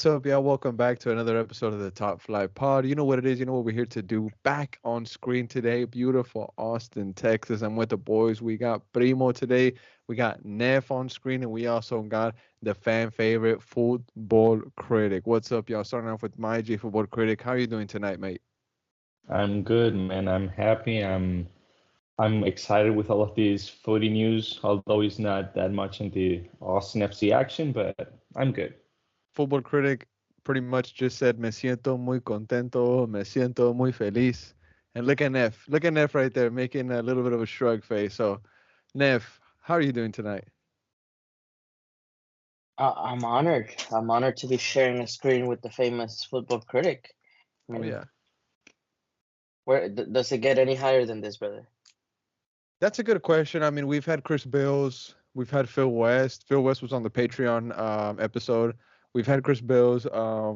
up, y'all? Welcome back to another episode of the Top Flight Pod. You know what it is. You know what we're here to do. Back on screen today, beautiful Austin, Texas. I'm with the boys. We got Primo today. We got Neff on screen, and we also got the fan favorite football critic. What's up, y'all? Starting off with my G football critic. How are you doing tonight, mate? I'm good, man. I'm happy. I'm excited with all of these footy news, although it's not that much in the Austin FC action, but I'm good. Football critic pretty much just said, "Me siento muy contento. Me siento muy feliz." And look at Neff. Look at Neff right there, making a little bit of a shrug face. So, Neff, how are you doing tonight? I'm honored. I'm honored to be sharing a screen with the famous football critic. I Oh mean, yeah. does it get any higher than this, brother? That's a good question. I mean, we've had Chris Bills, we've had Phil West. Phil West was on the Patreon episode. We've had Chris Bills. I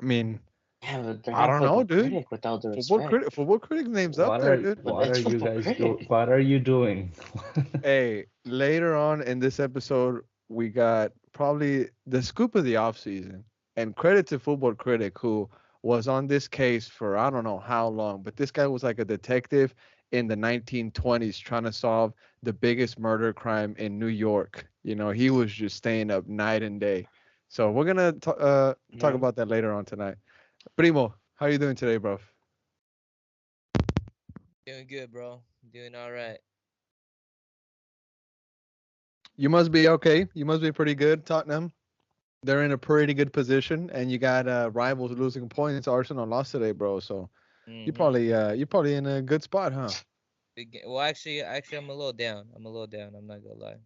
mean, Yeah, but they're I not don't know, football dude. critic, with all due respect. Football critic names up What there, are dude. But what it's are you football guys do? critic. What are you doing? Hey, later on in this episode, we got probably the scoop of the offseason. And credit to Football Critic, who was on this case for I don't know how long, but this guy was like a detective in the 1920s trying to solve the biggest murder crime in New York. You know, he was just staying up night and day. So we're gonna talk Yeah. about that later on tonight. Primo, how you doing today, bro? Doing good, bro. Doing all right. You must be okay. You must be pretty good, Tottenham. They're in a pretty good position, and you got rivals losing points. Arsenal lost today, bro. So Mm-hmm. you're probably in a good spot, huh? Well, actually, I'm a little down. I'm a little down. I'm not gonna lie.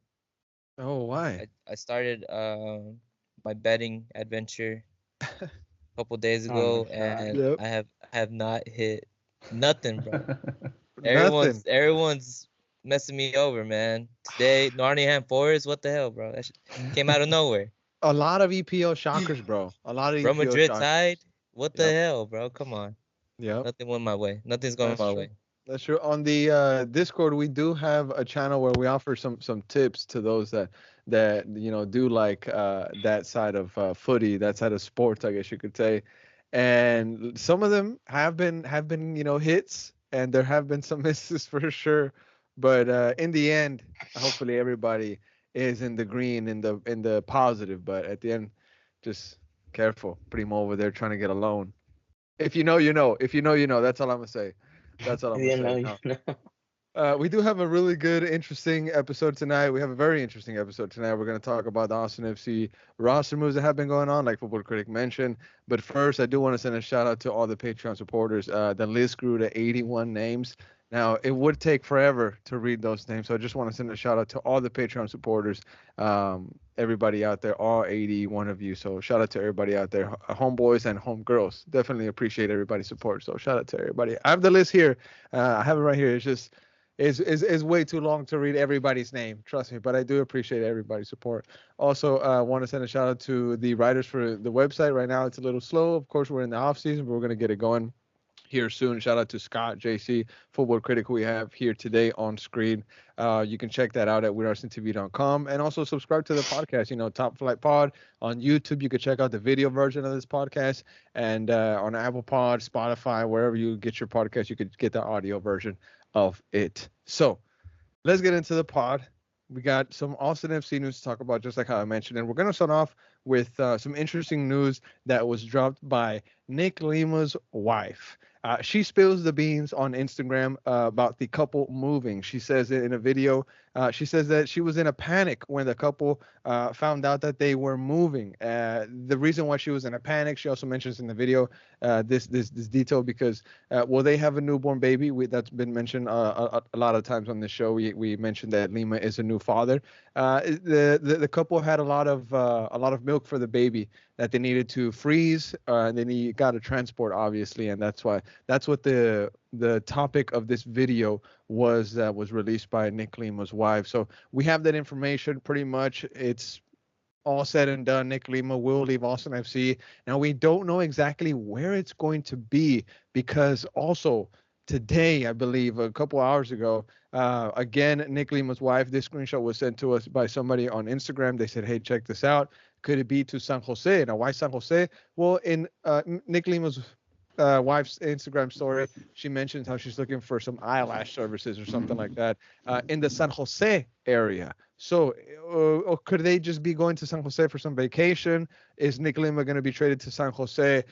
Oh, why? I started my betting adventure a couple days Oh my ago, God. and Yep. I have not hit nothing, bro. Nothing. Everyone's messing me over, man. Today, Nottingham Forest. What the hell, bro? Came out of nowhere. A lot of EPL shockers, bro. A lot of Real EPL Madrid shockers. tied. What the Yep. hell, bro? Come on. Yep. Nothing went my way. Nothing's going That's my true. way. That's true. On the Discord, we do have a channel where we offer some tips to those that do like that side of footy, that side of sports, I guess you could say. And some of them have been hits, and there have been some misses for sure. But in the end, hopefully everybody is in the green, in the positive. But at the end, just careful. Primo over there trying to get a loan. If you know, you know. If you know, you know. That's all I'm gonna say. That's all I'm gonna You know, say. you No. know. We do have a really good, interesting episode tonight. We have a very interesting episode tonight. We're going to talk about the Austin FC roster moves that have been going on, like Football Critic mentioned. But first, I do want to send a shout out to all the Patreon supporters. The list grew to 81 names. Now, it would take forever to read those names, so I just want to send a shout out to all the Patreon supporters, everybody out there, all 81 of you. So shout out to everybody out there, homeboys and homegirls. Definitely appreciate everybody's support. So shout out to everybody. I have the list here. I have it right here. It's just is way too long to read everybody's name. Trust me, but I do appreciate everybody's support. Also, want to send a shout out to the writers for the website. Right now, it's a little slow. Of course, we're in the off season, but we're gonna get it going here soon. Shout out to Scott, JC, football critic, who we have here today on screen. You can check that out at WeAreAustinTV.com, and also subscribe to the podcast. Top Flight Pod on YouTube. You can check out the video version of this podcast, and on Apple Pod, Spotify, wherever you get your podcast, you could get the audio version of it. So let's get into the pod. We got some Austin FC news to talk about, just like how I mentioned, and we're going to start off with some interesting news that was dropped by Nick Lima's wife. She spills the beans on Instagram about the couple moving. She says it in a video. She says that she was in a panic when the couple found out that they were moving. The reason why she was in a panic, she also mentions in the video this detail because well, they have a newborn baby. That's been mentioned a lot of times on the show. We mentioned that Lima is a new father. The couple had a lot of milk for the baby that they needed to freeze, and then he got to transport, obviously, and that's what the topic of this video was released by Nick Lima's wife. So we have that information pretty much. It's all said and done. Nick Lima will leave Austin FC. Now we don't know exactly where it's going to be because also today, I believe, a couple hours ago. Again, Nick Lima's wife. This screenshot was sent to us by somebody on Instagram. They said, "Hey, check this out. Could it be to San Jose?" Now, why San Jose? Well, in Nick Lima's wife's Instagram story, she mentions how she's looking for some eyelash services or something like that in the San Jose area. So, or could they just be going to San Jose for some vacation? Is Nick Lima going to be traded to San Jose?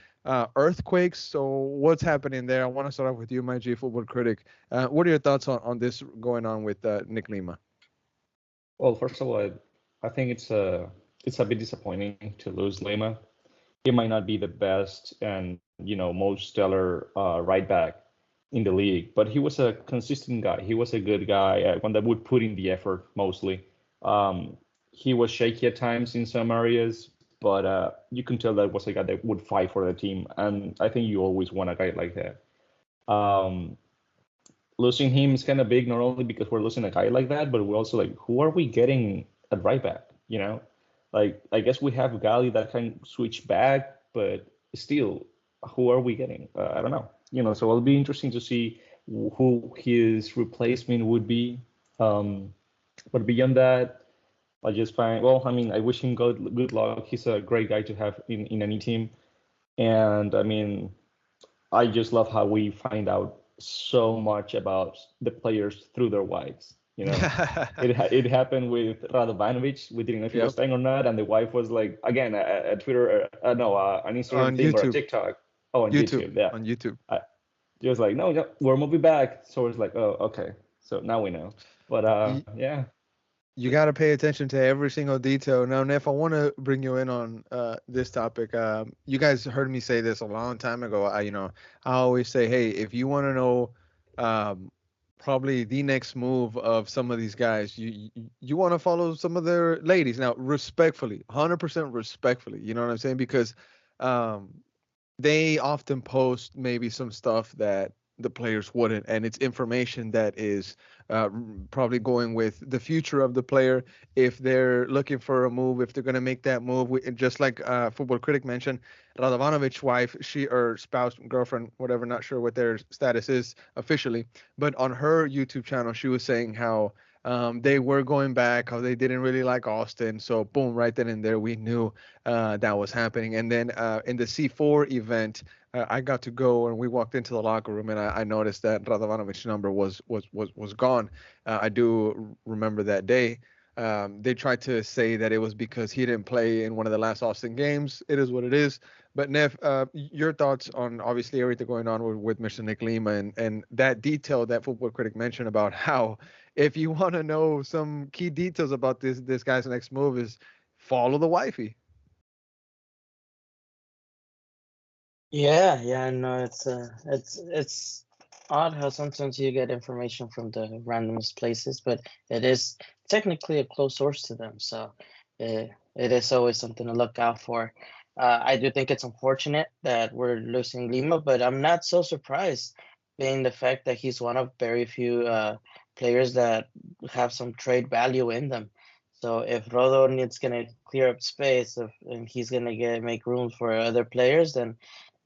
Earthquakes. So, what's happening there? I want to start off with you, my G football critic. What are your thoughts on this going on with Nick Lima? Well, first of all, I think it's a bit disappointing to lose Lima. He might not be the best and most stellar right back in the league, but he was a consistent guy. He was a good guy, one that would put in the effort mostly. He was shaky at times in some areas, but you can tell that was a guy that would fight for the team, and I think you always want a guy like that. Losing him is kind of big, not only because we're losing a guy like that, but we're also like, who are we getting at right back? Like, I guess we have Gali that can switch back, but still, who are we getting? I don't know. So it'll be interesting to see who his replacement would be. But beyond that, I just find, well, I mean, I wish him good luck. He's a great guy to have in any team. And I mean, I just love how we find out so much about the players through their wives. It happened with Radovanovic. We didn't know if he was staying or not, and the wife was like, again, a Twitter, an Instagram on thing YouTube. or a TikTok. Oh, on YouTube, yeah. On YouTube. He was like, no, we're moving back. So it's like, oh, okay. So now we know. But yeah. You got to pay attention to every single detail. Now, Neff, I want to bring you in on this topic. You guys heard me say this a long time ago. I always say, hey, if you want to know probably the next move of some of these guys, you want to follow some of their ladies. Now, respectfully, 100% respectfully, you know what I'm saying? Because they often post maybe some stuff that the players wouldn't, and it's information that is probably going with the future of the player. If they're looking for a move, if they're going to make that move, just like Football Critic mentioned, Radovanovic's wife, or spouse, girlfriend, whatever, not sure what their status is officially, but on her YouTube channel, she was saying how they were going back, how they didn't really like Austin. So boom, right then and there, we knew that was happening. And then in the C4 event, I got to go and we walked into the locker room and I noticed that Radovanovic's number was gone. I do remember that day. They tried to say that it was because he didn't play in one of the last Austin games. It is what it is. But Neff, your thoughts on obviously everything going on with Mr. Nick Lima and that detail that Football Critic mentioned about how if you want to know some key details about this guy's next move is follow the wifey. Yeah, no, it's odd how sometimes you get information from the randomest places, but it is technically a close source to them, so it is always something to look out for. I do think it's unfortunate that we're losing Lima, but I'm not so surprised, being the fact that he's one of very few players that have some trade value in them. So if Rodo needs gonna clear up space, and he's gonna make room for other players, then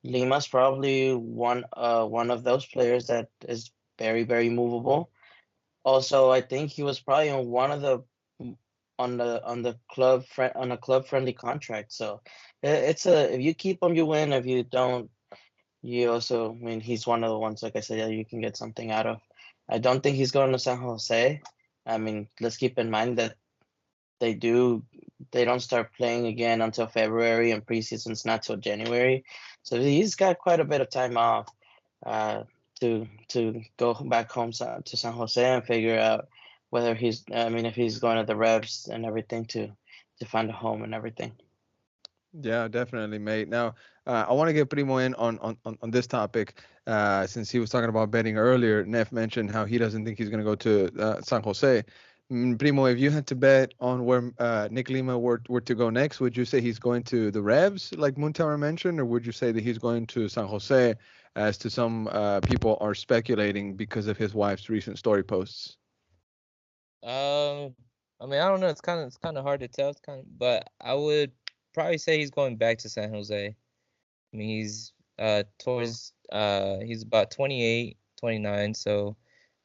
Lima's probably one of those players that is very, very movable. Also, I think he was probably on one of the on a club friendly contract. So it's if you keep him, you win. If you don't, you also, I mean, he's one of the ones, like I said, you can get something out of. I don't think he's going to San Jose. I mean, let's keep in mind that they don't start playing again until February, and preseason's not till January. So he's got quite a bit of time off to go back home to San Jose and figure out whether if he's going to the Revs and everything to find a home and everything. Yeah, definitely, mate. Now, I want to get Primo in on this topic since he was talking about betting earlier. Neff mentioned how he doesn't think he's going to go to San Jose. Primo, if you had to bet on where Nick Lima were to go next, would you say he's going to the Revs, like Moontower mentioned, or would you say that he's going to San Jose, as to some people are speculating because of his wife's recent story posts? I mean, I don't know. It's kind of hard to tell. But I would probably say he's going back to San Jose. I mean, he's about 28, 29, so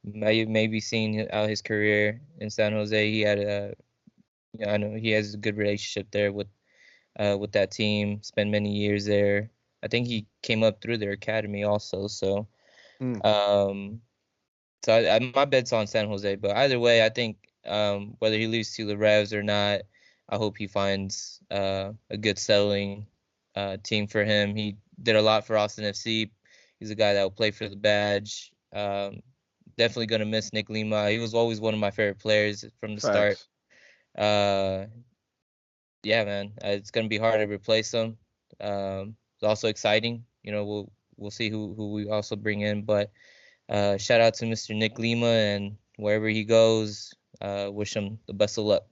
maybe seeing out his career in San Jose. He had I know he has a good relationship there with that team. Spent many years there. I think he came up through their academy also. So, Mm. my bet's on San Jose. But either way, I think whether he leaves to the Revs or not, I hope he finds a good settling team for him. He did a lot for AustinFC. He's a guy that will play for the badge. Definitely gonna miss Nick Lima. He was always one of my favorite players from the start. Facts. Yeah, man, it's gonna be hard to replace him. It's also exciting. We'll see who we also bring in. But shout out to Mr. Nick Lima, and wherever he goes, wish him the best of luck.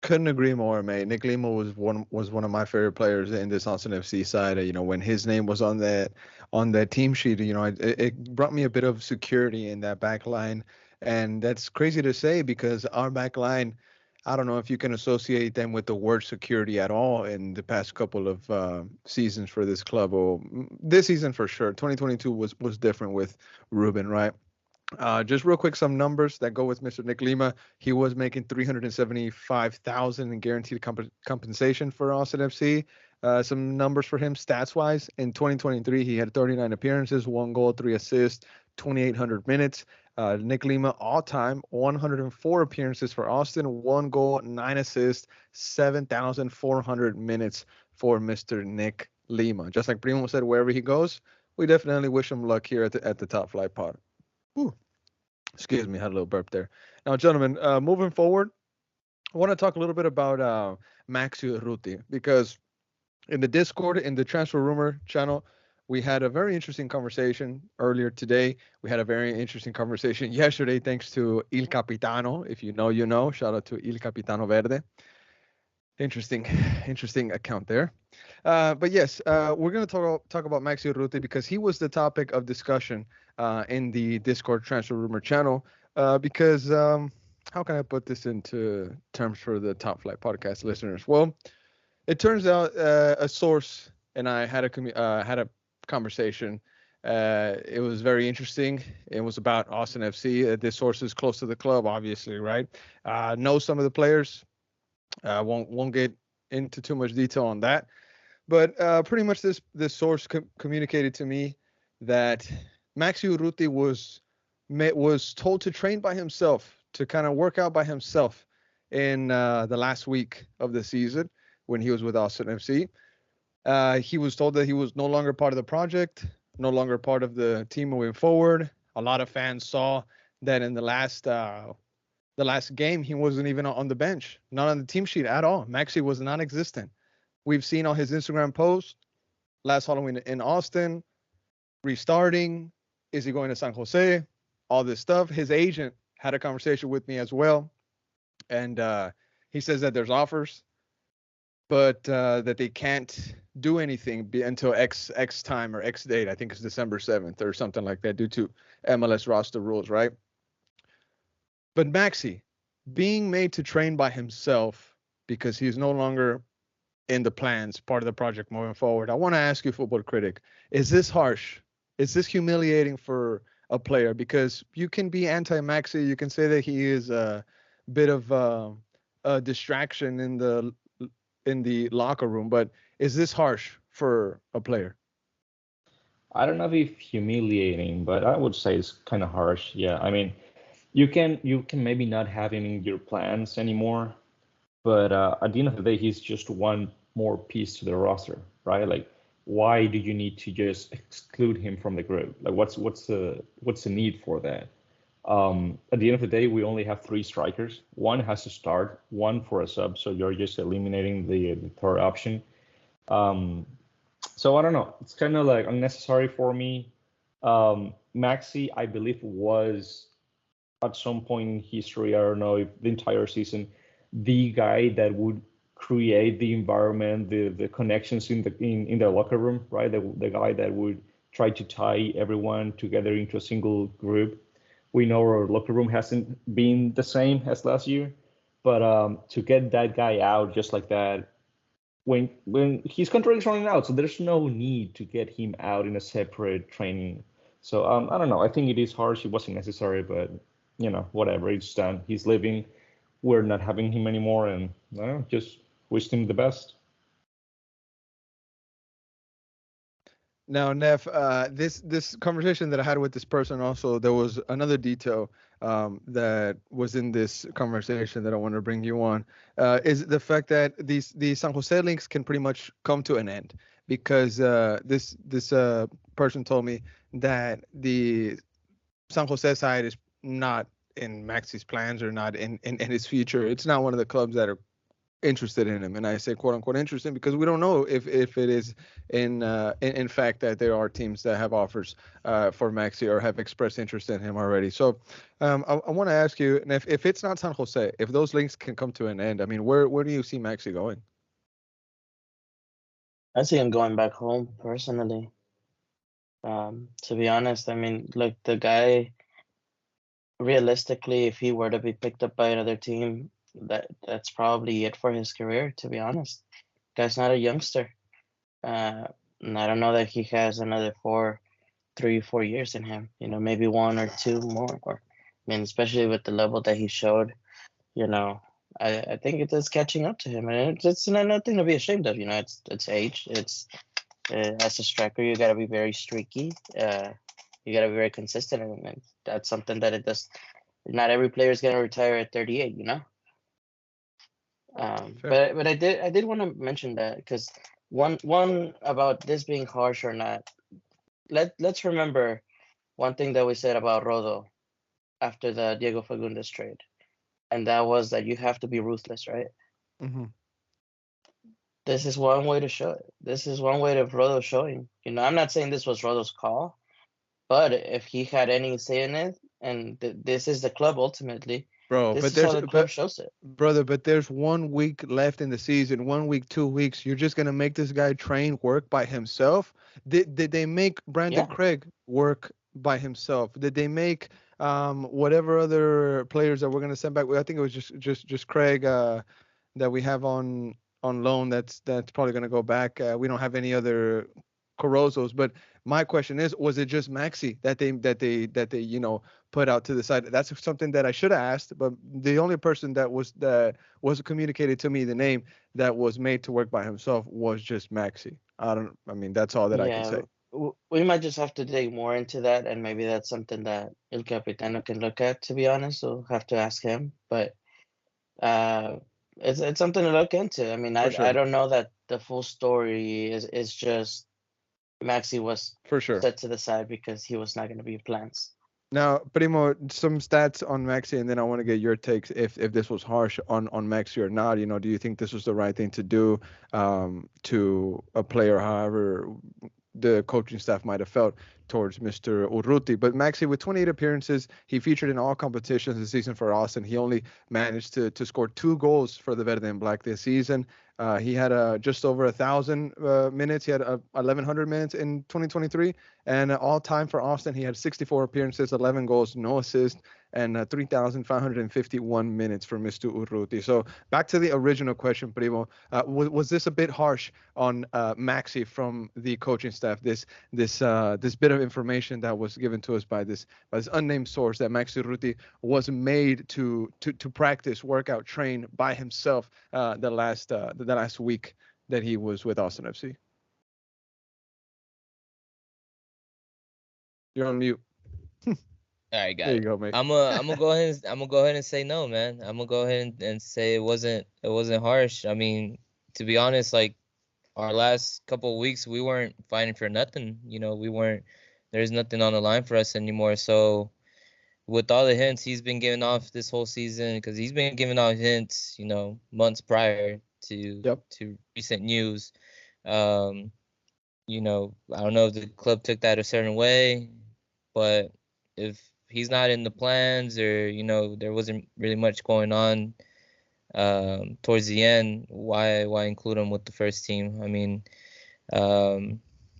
Couldn't agree more, mate. Nick Lima was one of my favorite players in this Austin FC side. When his name was on that team sheet, it brought me a bit of security in that back line. And that's crazy to say because our back line, I don't know if you can associate them with the word security at all in the past couple of seasons for this club. Or this season for sure. 2022 was different with Ruben, right? Just real quick, some numbers that go with Mr. Nick Lima. He was making $375,000 in guaranteed compensation for Austin FC. Some numbers for him, stats wise. In 2023, he had 39 appearances, 1 goal, 3 assists, 2,800 minutes. Nick Lima, all time, 104 appearances for Austin, 1 goal, 9 assists, 7,400 minutes for Mr. Nick Lima. Just like Primo said, wherever he goes, we definitely wish him luck here at the Top Flight Pod. Ooh, excuse me, had a little burp there. Now, gentlemen, moving forward, I want to talk a little bit about Maxi Urruti because in the Discord, in the Transfer Rumor channel, we had a very interesting conversation earlier today. We had a very interesting conversation yesterday, thanks to Il Capitano. If you know, you know. Shout out to Il Capitano Verde. Interesting account there. But yes, we're going to talk about Maxi Urruti because he was the topic of discussion in the Discord Transfer Rumor channel. Because how can I put this into terms for the Top Flight podcast listeners? Well, it turns out a source and I had a conversation. It was very interesting. It was about Austin FC. This source is close to the club, obviously, right? Knows some of the players. Won't get into too much detail on that, but pretty much this source communicated to me that Maxi Urruti was told to train by himself, to kind of work out by himself in the last week of the season when he was with Austin FC. He was told that he was no longer part of the project, no longer part of the team moving forward. A lot of fans saw that in the last game, he wasn't even on the bench, not on the team sheet at all. Maxi was non-existent. We've seen on his Instagram post last Halloween in Austin, restarting. Is he going to San Jose? All this stuff. His agent had a conversation with me as well. And he says that there's offers, but that they can't do anything until X time or X date. I think it's December 7th or something like that due to MLS roster rules, right? But Maxi, being made to train by himself because he's no longer in the plans, part of the project moving forward. I want to ask you, Football Critic, is this harsh? Is this humiliating for a player? Because you can be anti-Maxi, you can say that he is a bit of a distraction in the locker room, but is this harsh for a player? I don't know if humiliating, but I would say it's kind of harsh. Yeah, I mean, you can maybe not have him in your plans anymore, but at the end of the day, he's just one more piece to the roster, right? Like, why do you need to just exclude him from the group? Like, what's the need for that? At the end of the day, we only have 3 strikers. One has to start, one for a sub, so you're just eliminating the third option. So I don't know. It's kind of like unnecessary for me. Maxi, I believe, was at some point in history, I don't know if the entire season, the guy that would create the environment, the connections in the locker room, right? The guy that would try to tie everyone together into a single group. We know our locker room hasn't been the same as last year, but to get that guy out just like that, when his contract is running out, so there's no need to get him out in a separate training So I don't know. I think it is harsh. It wasn't necessary, but whatever. It's done. He's leaving. We're not having him anymore, and just wish him the best. Now, Neff, this conversation that I had with this person also, there was another detail that was in this conversation that I want to bring you on, is the fact that these San Jose links can pretty much come to an end because this person told me that the San Jose side is not in Maxi's plans or not in his future. It's not one of the clubs that are interested in him, and I say quote unquote interested because we don't know if it is in fact that there are teams that have offers for Maxi or have expressed interest in him already. So I want to ask you, and if it's not San Jose, if those links can come to an end, I mean, where do you see Maxi going? I see him going back home personally. To be honest, I mean, look, the guy, realistically, if he were to be picked up by another team, that's probably it for his career, to be honest. Guy's not a youngster. And I don't know that he has another 3-4 years in him, maybe 1 or 2 more. Or, I mean, especially with the level that he showed, I think it is catching up to him. And it's nothing to be ashamed of, it's age. It's as a striker, you got to be very streaky. You got to be very consistent, and that's something that it does. Not every player is going to retire at 38, But I did want to mention that because one about this being harsh or not. Let's remember one thing that we said about Rodo after the Diego Fagundes trade, and that was that you have to be ruthless, right? Mm-hmm. This is one way to show it. This is one way of Rodo showing. I'm not saying this was Rodo's call, but if he had any say in it, and this is the club ultimately, Bro, this but is how there's the club shows it. brother, but there's 1 week left in the season, 1 week, 2 weeks. You're just gonna make this guy train work by himself? Did they make Brandon Yeah. Craig work by himself? Did they make whatever other players that we're gonna send back? I think it was just Craig that we have on loan. That's probably gonna go back. We don't have any other Corozos, but my question is, was it just Maxi that they put out to the side? That's something that I should have asked, but the only person that was communicated to me, the name that was made to work by himself, was just Maxi. I mean, that's all that I can say. We might just have to dig more into that, and maybe that's something that El Capitano can look at, to be honest. We'll have to ask him, but it's something to look into. I mean, sure. I don't know that the full story is just Maxi was For sure set to the side because he was not going to be plans. Now, Primo, some stats on Maxi, and then I want to get your takes if this was harsh on Maxi or not. Do you think this was the right thing to do to a player, however the coaching staff might have felt towards Mr. Urruti? But Maxi, with 28 appearances, he featured in all competitions this season for Austin. He only managed to score 2 goals for the Verde and Black this season. He had just over 1,000 minutes. He had 1,100 minutes in 2023, and all time for Austin, he had 64 appearances, 11 goals, no assists, and 3,551 minutes for Mr. Urruti. So back to the original question, Primo. Was this a bit harsh on Maxi from the coaching staff? This bit of information that was given to us by this unnamed source that Maxi Urruti was made to practice, work out, train by himself the last week that he was with Austin FC. You're on mute. All right, got There it. you go, mate. I'm gonna go ahead and say no, man. I'm gonna go ahead and say it wasn't harsh. I mean, to be honest, like our last couple of weeks, we weren't fighting for nothing. There's nothing on the line for us anymore. So with all the hints he's been giving off this whole season, because he's been giving off hints, months prior to recent news. I don't know if the club took that a certain way, but if he's not in the plans or there wasn't really much going on towards the end, why include him with the first team? I mean,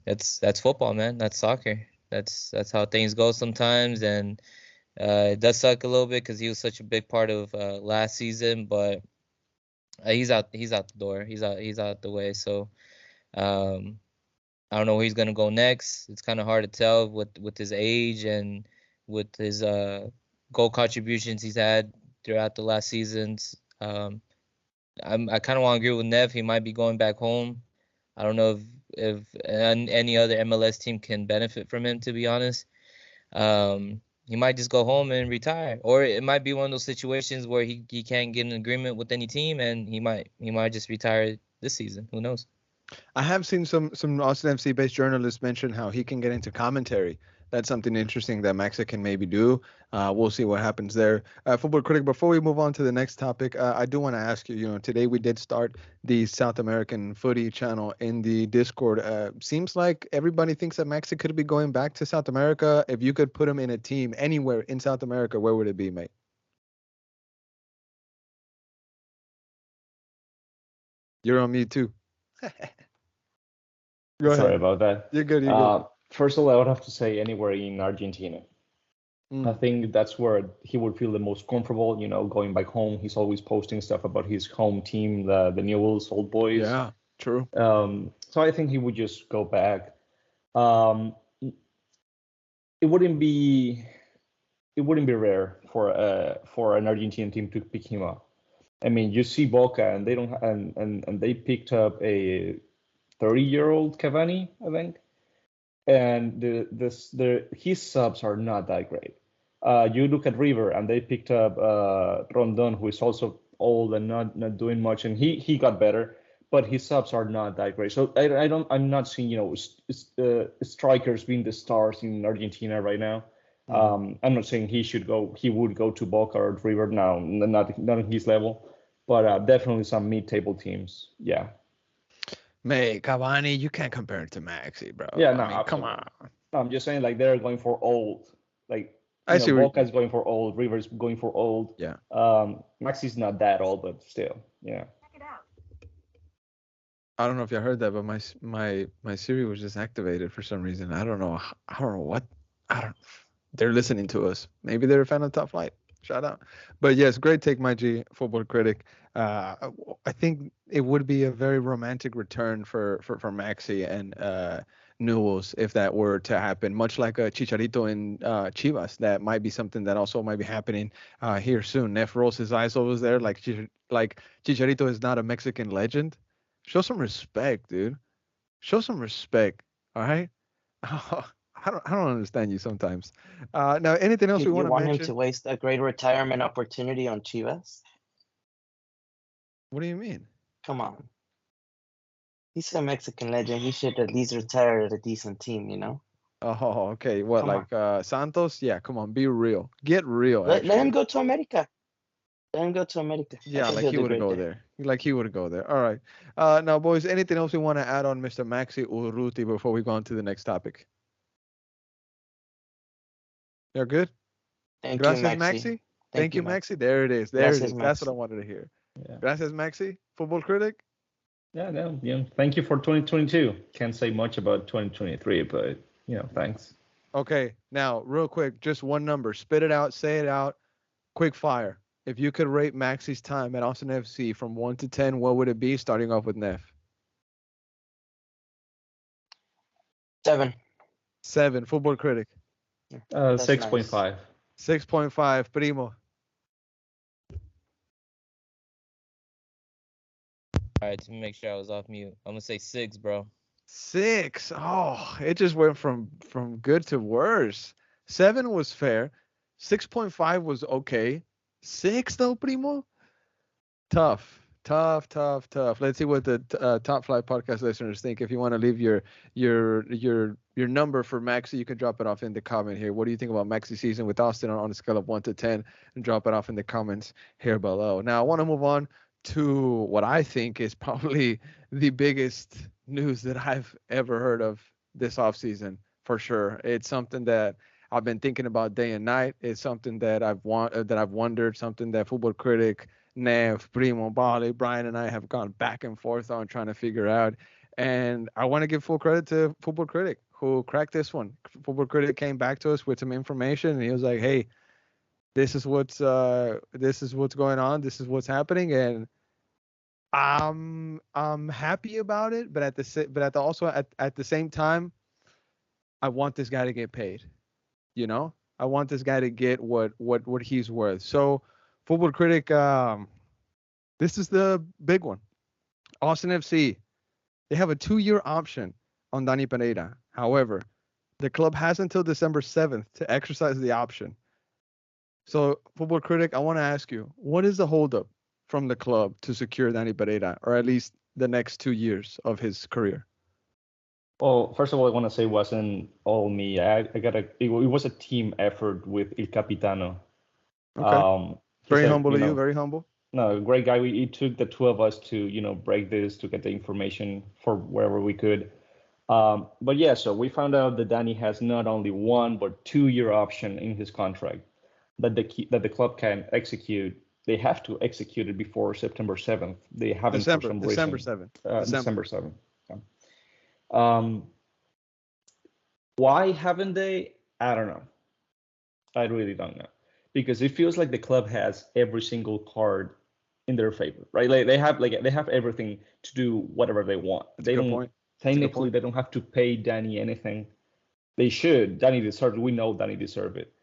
that's football, man. That's soccer. That's how things go sometimes, and it does suck a little bit because he was such a big part of last season, but he's out the door. He's out the way. So I don't know where he's gonna go next. It's kind of hard to tell with his age and with his goal contributions he's had throughout the last seasons. I kind of want to agree with Nev. He might be going back home. I don't know if any other MLS team can benefit from him, to be honest. He might just go home and retire, or it might be one of those situations where he can't get an agreement with any team, and he might just retire this season. Who knows? I have seen some Austin FC based journalists mention how he can get into commentary. That's something interesting that Maxa can maybe do. We'll see what happens there. Football Critic, before we move on to the next topic, I do want to ask you, today we did start the South American Footy channel in the Discord. Seems like everybody thinks that Maxa could be going back to South America. If you could put him in a team anywhere in South America, where would it be, mate? You're on mute too. Go Sorry ahead. about that. You're good. You're good. First of all, I would have to say anywhere in Argentina. Mm. I think that's where he would feel the most comfortable, going back home. He's always posting stuff about his home team, the Newell's Old Boys. Yeah, true. So I think he would just go back. It wouldn't be rare for an Argentine team to pick him up. I mean, you see Boca, and they don't, and they picked up a 30-year-old Cavani, I think, and his subs are not that great. You look at River, and they picked up Rondon, who is also old and not doing much, and he got better, but his subs are not that great. So I'm not seeing strikers being the stars in Argentina right now. I'm not saying he would go to Boca or River now, not on his level, but definitely some mid-table teams. Yeah. Mate, Cavani, you can't compare it to Maxi, bro. Yeah, no, I mean, come on. No, I'm just saying, like, they're going for old. Like, I see Boca's going for old, River's going for old. Yeah. Maxi's not that old, but still, yeah. I don't know if you heard that, but my Siri was just activated for some reason. I don't know what. They're listening to us. Maybe they're a fan of Top Flight. Shout out. But yes, great take, my G, Football Critic. I think it would be a very romantic return for Maxi and Newell's if that were to happen. Much like a Chicharito in Chivas, that might be something that also might be happening here soon. Neff rolls his eyes over there like Chicharito is not a Mexican legend. Show some respect, dude. Show some respect. All right. I don't understand you sometimes. Now, anything else we want to mention? You want him to waste a great retirement opportunity on Chivas? What do you mean? Come on. He's a Mexican legend. He should at least retire at a decent team, Oh, okay. What, Santos? Yeah, come on, be real. Get real. Let him go to America. Let him go to America. Yeah, like he would go there. Like he would go there. All right. Now, boys, anything else we want to add on Mr. Maxi Urruti before we go on to the next topic? You're good? Gracias, Maxi. Thank you, Maxi. There it is. There it is. That's what I wanted to hear. Yeah. Gracias, Maxi. Football Critic. Yeah. Thank you for 2022. Can't say much about 2023, but thanks. Okay. Now, real quick, just one number. Spit it out. Say it out. Quick fire. If you could rate Maxi's time at Austin FC from 1 to 10, what would it be? Starting off with Neff. 7. 7. Football Critic. 6.5. Nice. 6.5. Primo. All right, to make sure I was off mute, I'm gonna say 6, bro. 6. Oh, it just went from good to worse. 7 was fair. 6.5 was okay. 6 though, Primo. Tough. Let's see what the Top Flight podcast listeners think. If you want to leave your number for Maxi, you can drop it off in the comment here. What do you think about Maxi's season with Austin on a scale of 1 to 10? And drop it off in the comments here below. Now, I want to move on to what I think is probably the biggest news that I've ever heard of this offseason, for sure. It's something that I've been thinking about day and night. It's something that I've wondered, something that Football Critic, Nev, Primo, Bali, Brian, and I have gone back and forth on trying to figure out. And I want to give full credit to Football Critic, who cracked this one. Football Critic came back to us with some information, and he was like, "Hey, this is what's going on. This is what's happening." And I'm happy about it, but at the same time, I want this guy to get paid. You know, I want this guy to get what he's worth. So, football critic, this is the big one. Austin FC, they have a 2-year option on Dani Pereira. However, the club has until December 7th to exercise the option. So, football critic, I want to ask you, what is the holdup from the club to secure Dani Pereira, or at least the next 2 years of his career? Well, first of all, I want to say it wasn't all me. It was a team effort with Il Capitano. Okay. He's Very a, humble of you. Very humble. No, great guy. It took the two of us to break this, to get the information for wherever we could. But yeah, so we found out that Dani has not only 1 but 2-year option in his contract that the club can execute. They have to execute it before September 7th. They haven't for some reason. December 7th. December 7th. Yeah. Why haven't they? I don't know. I really don't know, because it feels like the club has every single card in their favor, right? Like they have everything to do whatever they want. They don't technically they don't have to pay Dani anything. They should. Dani deserves. We know Dani deserves it.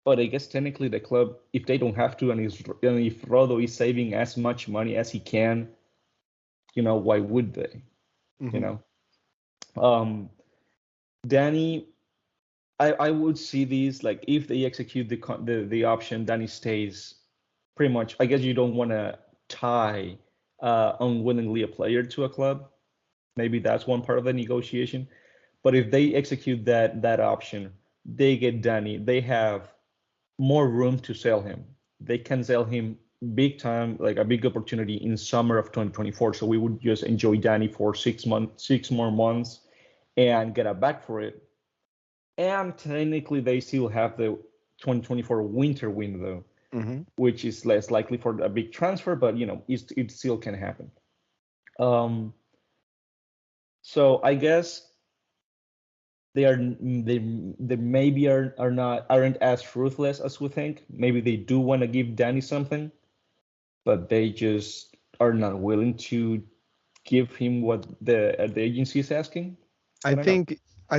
But I guess technically the club, if they don't have to, and if Rodo is saving as much money as he can, why would they? Mm-hmm. Dani, I would see these, like, if they execute the option, Dani stays. Pretty much, I guess you don't want to tie unwillingly a player to a club. Maybe that's one part of the negotiation. But if they execute that option, they get Dani. They have more room to sell him. They can sell him big time, like a big opportunity in summer of 2024. So we would just enjoy Dani for 6 more months, and get a back for it. And technically, they still have the 2024 winter window, mm-hmm. which is less likely for a big transfer, but it still can happen. So I guess they maybe aren't as ruthless as we think. Maybe they do want to give Dani something, but they just are not willing to give him what the agency is asking. I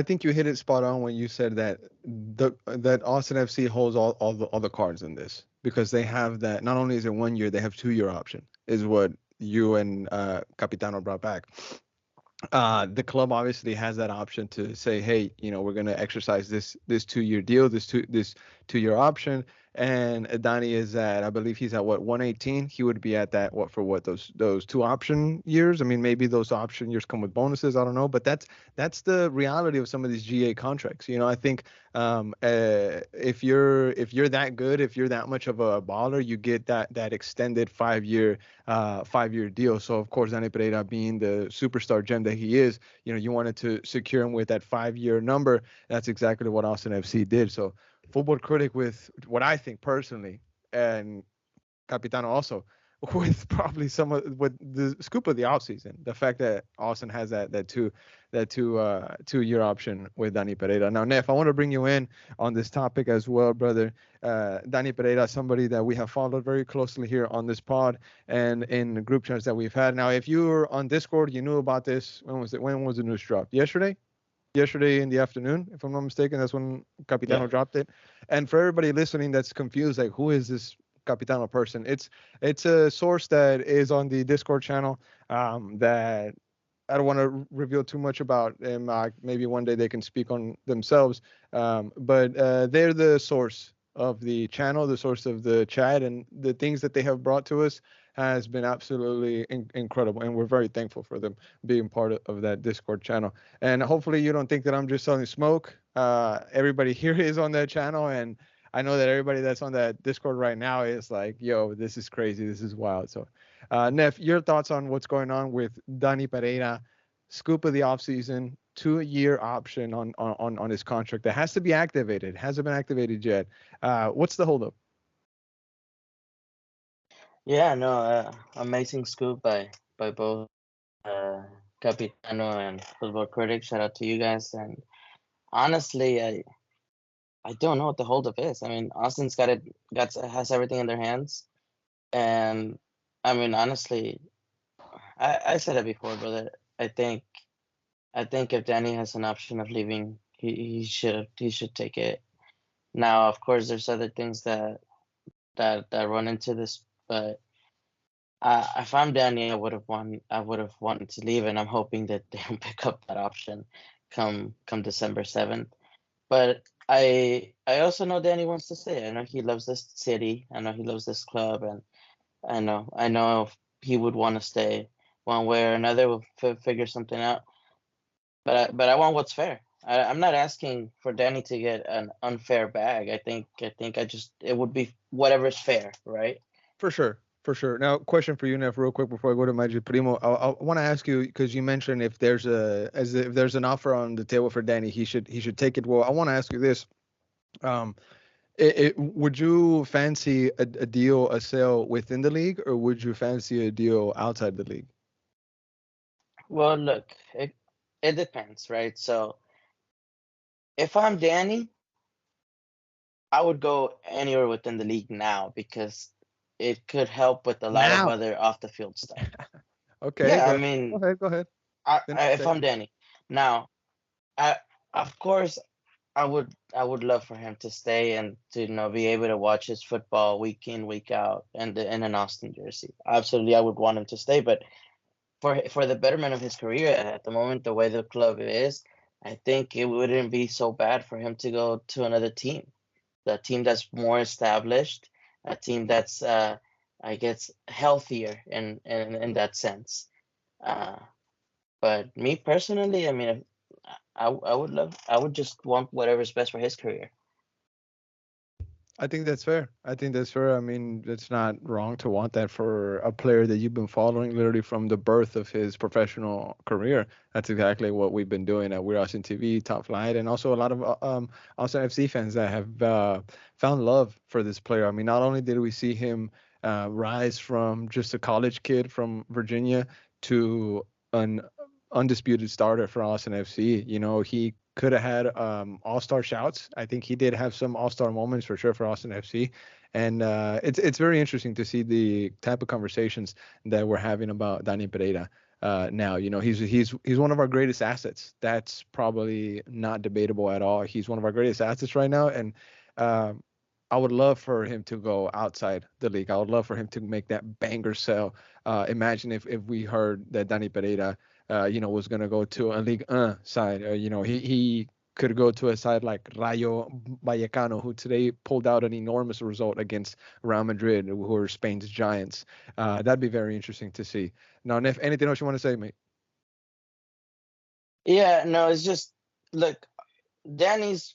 think you hit it spot on when you said that that Austin FC holds all the cards in this, because they have that. Not only is it 1 year, they have 2-year option, is what you and Capitano brought back. The club obviously has that option to say, hey, we're going to exercise this 2-year deal, this 2-year option. And Dani is at, I believe he's at 118. He would be at that those 2 option years. I mean, maybe those option years come with bonuses. I don't know, but that's the reality of some of these GA contracts. I think if you're that good, if you're that much of a baller, you get that extended 5-year deal. So of course, Dani Pereira, being the superstar gem that he is, you wanted to secure him with that 5-year number. That's exactly what Austin FC did. So football critic, with what I think personally, and Capitano also, with probably with the scoop of the offseason, the fact that Austin has that 2-year option with Dani Pereira. Now, Neff, I want to bring you in on this topic as well, brother. Dani Pereira, somebody that we have followed very closely here on this pod and in the group chats that we've had. Now, if you were on Discord, you knew about this. When was it? When was the news dropped? Yesterday in the afternoon, if I'm not mistaken. That's when Capitano dropped it. And for everybody listening that's confused, like, who is this Capitano person? It's a source that is on the Discord channel that I don't want to reveal too much about them. Maybe one day they can speak on themselves. But they're the source of the channel, the source of the chat, and the things that they have brought to us has been absolutely incredible. And we're very thankful for them being part of that Discord channel. And hopefully you don't think that I'm just selling smoke. Everybody here is on that channel, and I know that everybody that's on that Discord right now is like, yo, this is crazy. This is wild. So, Neff, your thoughts on what's going on with Dani Pereira, scoop of the offseason, 2-year option on his contract that has to be activated. Hasn't been activated yet. What's the holdup? Yeah, no, amazing scoop by both Capitano and Football Critic. Shout out to you guys. And honestly, I don't know what the holdup is. I mean, Austin's has everything in their hands, and I mean, honestly, I said it before, brother. I think if Danny has an option of leaving, he should take it. Now, of course, there's other things that run into this, but if I'm Danny, I would have wanted to leave, and I'm hoping that they don't pick up that option come December 7th. But I also know Danny wants to stay. I know he loves this city. I know he loves this club, and I know if he would want to stay one way or another. We'll figure something out. But I want what's fair. I'm not asking for Danny to get an unfair bag. I think it would be whatever's fair, right? For sure. For sure. Now, question for you, Neff, real quick before I go to Magic Primo. I want to ask you because you mentioned if there's an offer on the table for Danny, he should take it. Well, I want to ask you this. Would you fancy a deal, a sale within the league, or would you fancy a deal outside the league? Well, look, it depends, right? So if I'm Danny, I would go anywhere within the league now because it could help with a lot of Now. other off the field stuff. Okay. Yeah, I Go mean, ahead. Go ahead. if I'm Danny, now, of course, I would love for him to stay and to be able to watch his football week in, week out in an Austin jersey. Absolutely, I would want him to stay, but for the betterment of his career at the moment, the way the club is, I think it wouldn't be so bad for him to go to another team, the team that's more established, a team that's I guess healthier in that sense. But me personally, I mean, I would just want whatever's best for his career. I think that's fair. I mean, it's not wrong to want that for a player that you've been following literally from the birth of his professional career. That's exactly what we've been doing at We're Austin TV, Top Flight, and also a lot of Austin FC fans that have found love for this player. I mean, not only did we see him rise from just a college kid from Virginia to an undisputed starter for Austin FC. He could have had all-star shouts. I think he did have some all-star moments for sure for Austin FC, and it's very interesting to see the type of conversations that we're having about Dani Pereira. Now, he's one of our greatest assets. That's probably not debatable at all. He's one of our greatest assets right now, and I would love for him to go outside the league. I would love for him to make that banger sell. Imagine if we heard that Dani Pereira was going to go to a League side. He could go to a side like Rayo Vallecano, who today pulled out an enormous result against Real Madrid, who are Spain's giants. That'd be very interesting to see. Now, Neff, anything else you want to say, mate? Yeah, no, it's just, look, Danny's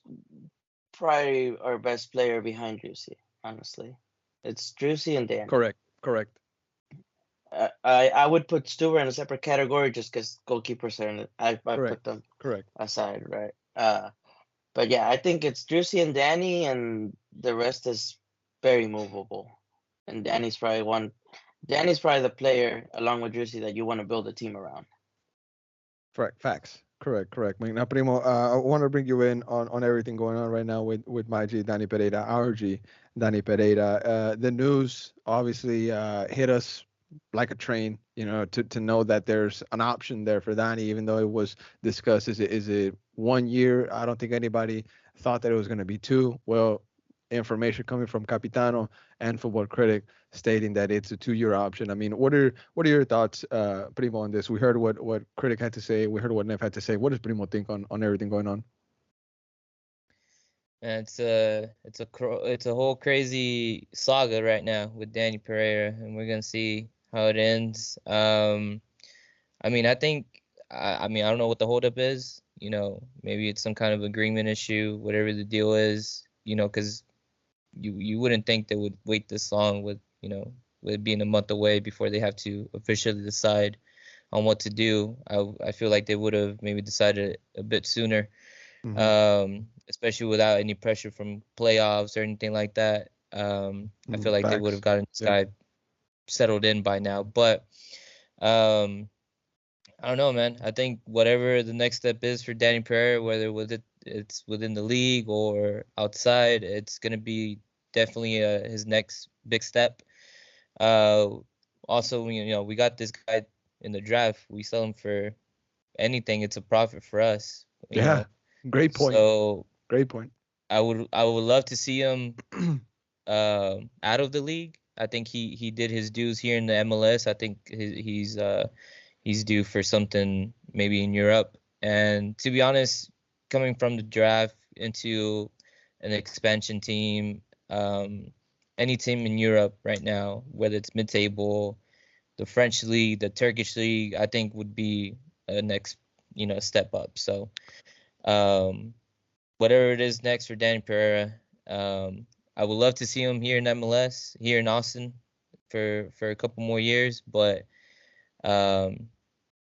probably our best player behind Juicy, honestly. It's Juicy and Danny. Correct. I would put Stewart in a separate category just because goalkeepers are in it. I put them aside, right? But yeah, I think it's Juicy and Danny, and the rest is very movable. And Danny's probably the player along with Juicy that you want to build a team around. Facts. Correct. Now, Primo, I want to bring you in on everything going on right now with my G, Dani Pereira, our G, Dani Pereira. The news obviously hit us like a train, to know that there's an option there for Dani, even though it was discussed. Is it 1 year? I don't think anybody thought that it was going to be 2. Well, information coming from Capitano and Football Critic stating that it's a 2-year option. I mean, what are your thoughts, Primo, on this? We heard what Critic had to say. We heard what Neff had to say. What does Primo think on everything going on? It's a whole crazy saga right now with Dani Pereira, and we're gonna see how it ends. I mean, I think I don't know what the holdup is. Maybe it's some kind of agreement issue, whatever the deal is. Because you wouldn't think they would wait this long with it being a month away before they have to officially decide on what to do. I feel like they would have maybe decided a bit sooner, especially without any pressure from playoffs or anything like that. I feel like they would have gotten this guy settled in by now. But I don't know, man. I think whatever the next step is for Dani Pereira, whether it's within the league or outside, it's going to be definitely his next big step. also, we got this guy in the draft. We sell him for anything. It's a profit for us. Yeah, great point. So great point. I would love to see him out of the league. I think he did his dues here in the MLS. I think he's due for something maybe in Europe. And to be honest, coming from the draft into an expansion team, any team in Europe right now, whether it's mid-table, the French league, the Turkish league, I think would be a next, step up. So, whatever it is next for Dani Pereira, I would love to see him here in MLS, here in Austin, for a couple more years. But,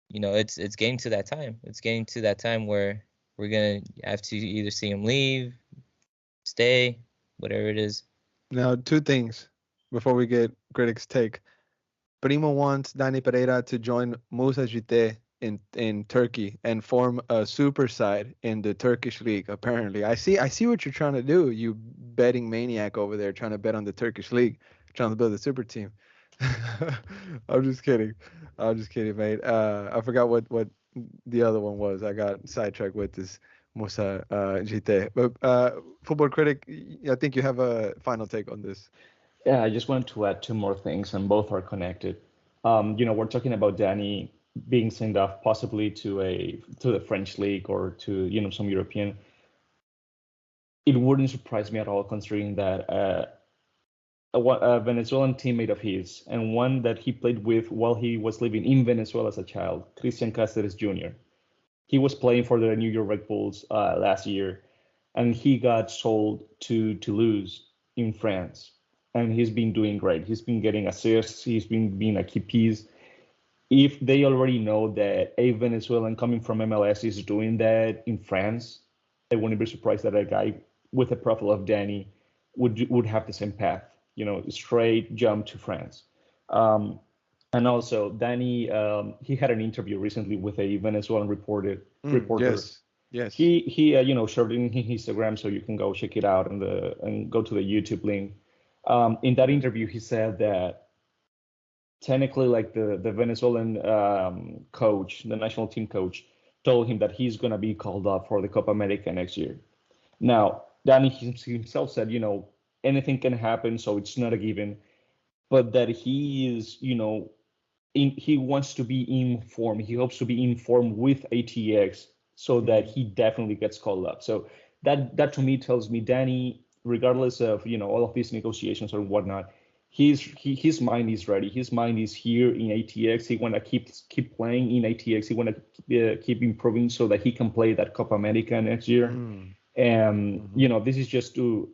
it's getting to that time. It's getting to that time where we're gonna have to either see him leave, stay, whatever it is. Now, two things before we get critics' take. Primo wants Dani Pereira to join Musa Jite in Turkey and form a super side in the Turkish league. Apparently, I see what you're trying to do. You betting maniac over there, trying to bet on the Turkish league, trying to build a super team. I'm just kidding, mate. I forgot what the other one was. I got sidetracked with this Musa Jite. But football critic, I think you have a final take on this. Yeah, I just wanted to add two more things, and both are connected. We're talking about Dani being sent off possibly to the French league or to some European. It wouldn't surprise me at all, considering that a Venezuelan teammate of his and one that he played with while he was living in Venezuela as a child, Christian Cáceres Jr. He was playing for the New York Red Bulls last year, and he got sold to Toulouse in France. And he's been doing great. He's been getting assists. He's been being a key piece. If they already know that a Venezuelan coming from MLS is doing that in France, I wouldn't be surprised that a guy with the profile of Dani would have the same path, straight jump to France. And also, Dani, he had an interview recently with a Venezuelan reporter. Yes. He shared it in his Instagram, so you can go check it out and go to the YouTube link. In that interview, he said that technically, like the Venezuelan coach, the national team coach, told him that he's going to be called up for the Copa America next year. Now, Dani himself said, anything can happen, so it's not a given, but that he is, he wants to be informed. He hopes to be informed with ATX so that he definitely gets called up. So that to me tells me Dani, regardless of all of these negotiations or whatnot, his mind is ready. His mind is here in ATX. He want to keep playing in ATX. He want to keep improving so that he can play that Copa America next year. And this is just to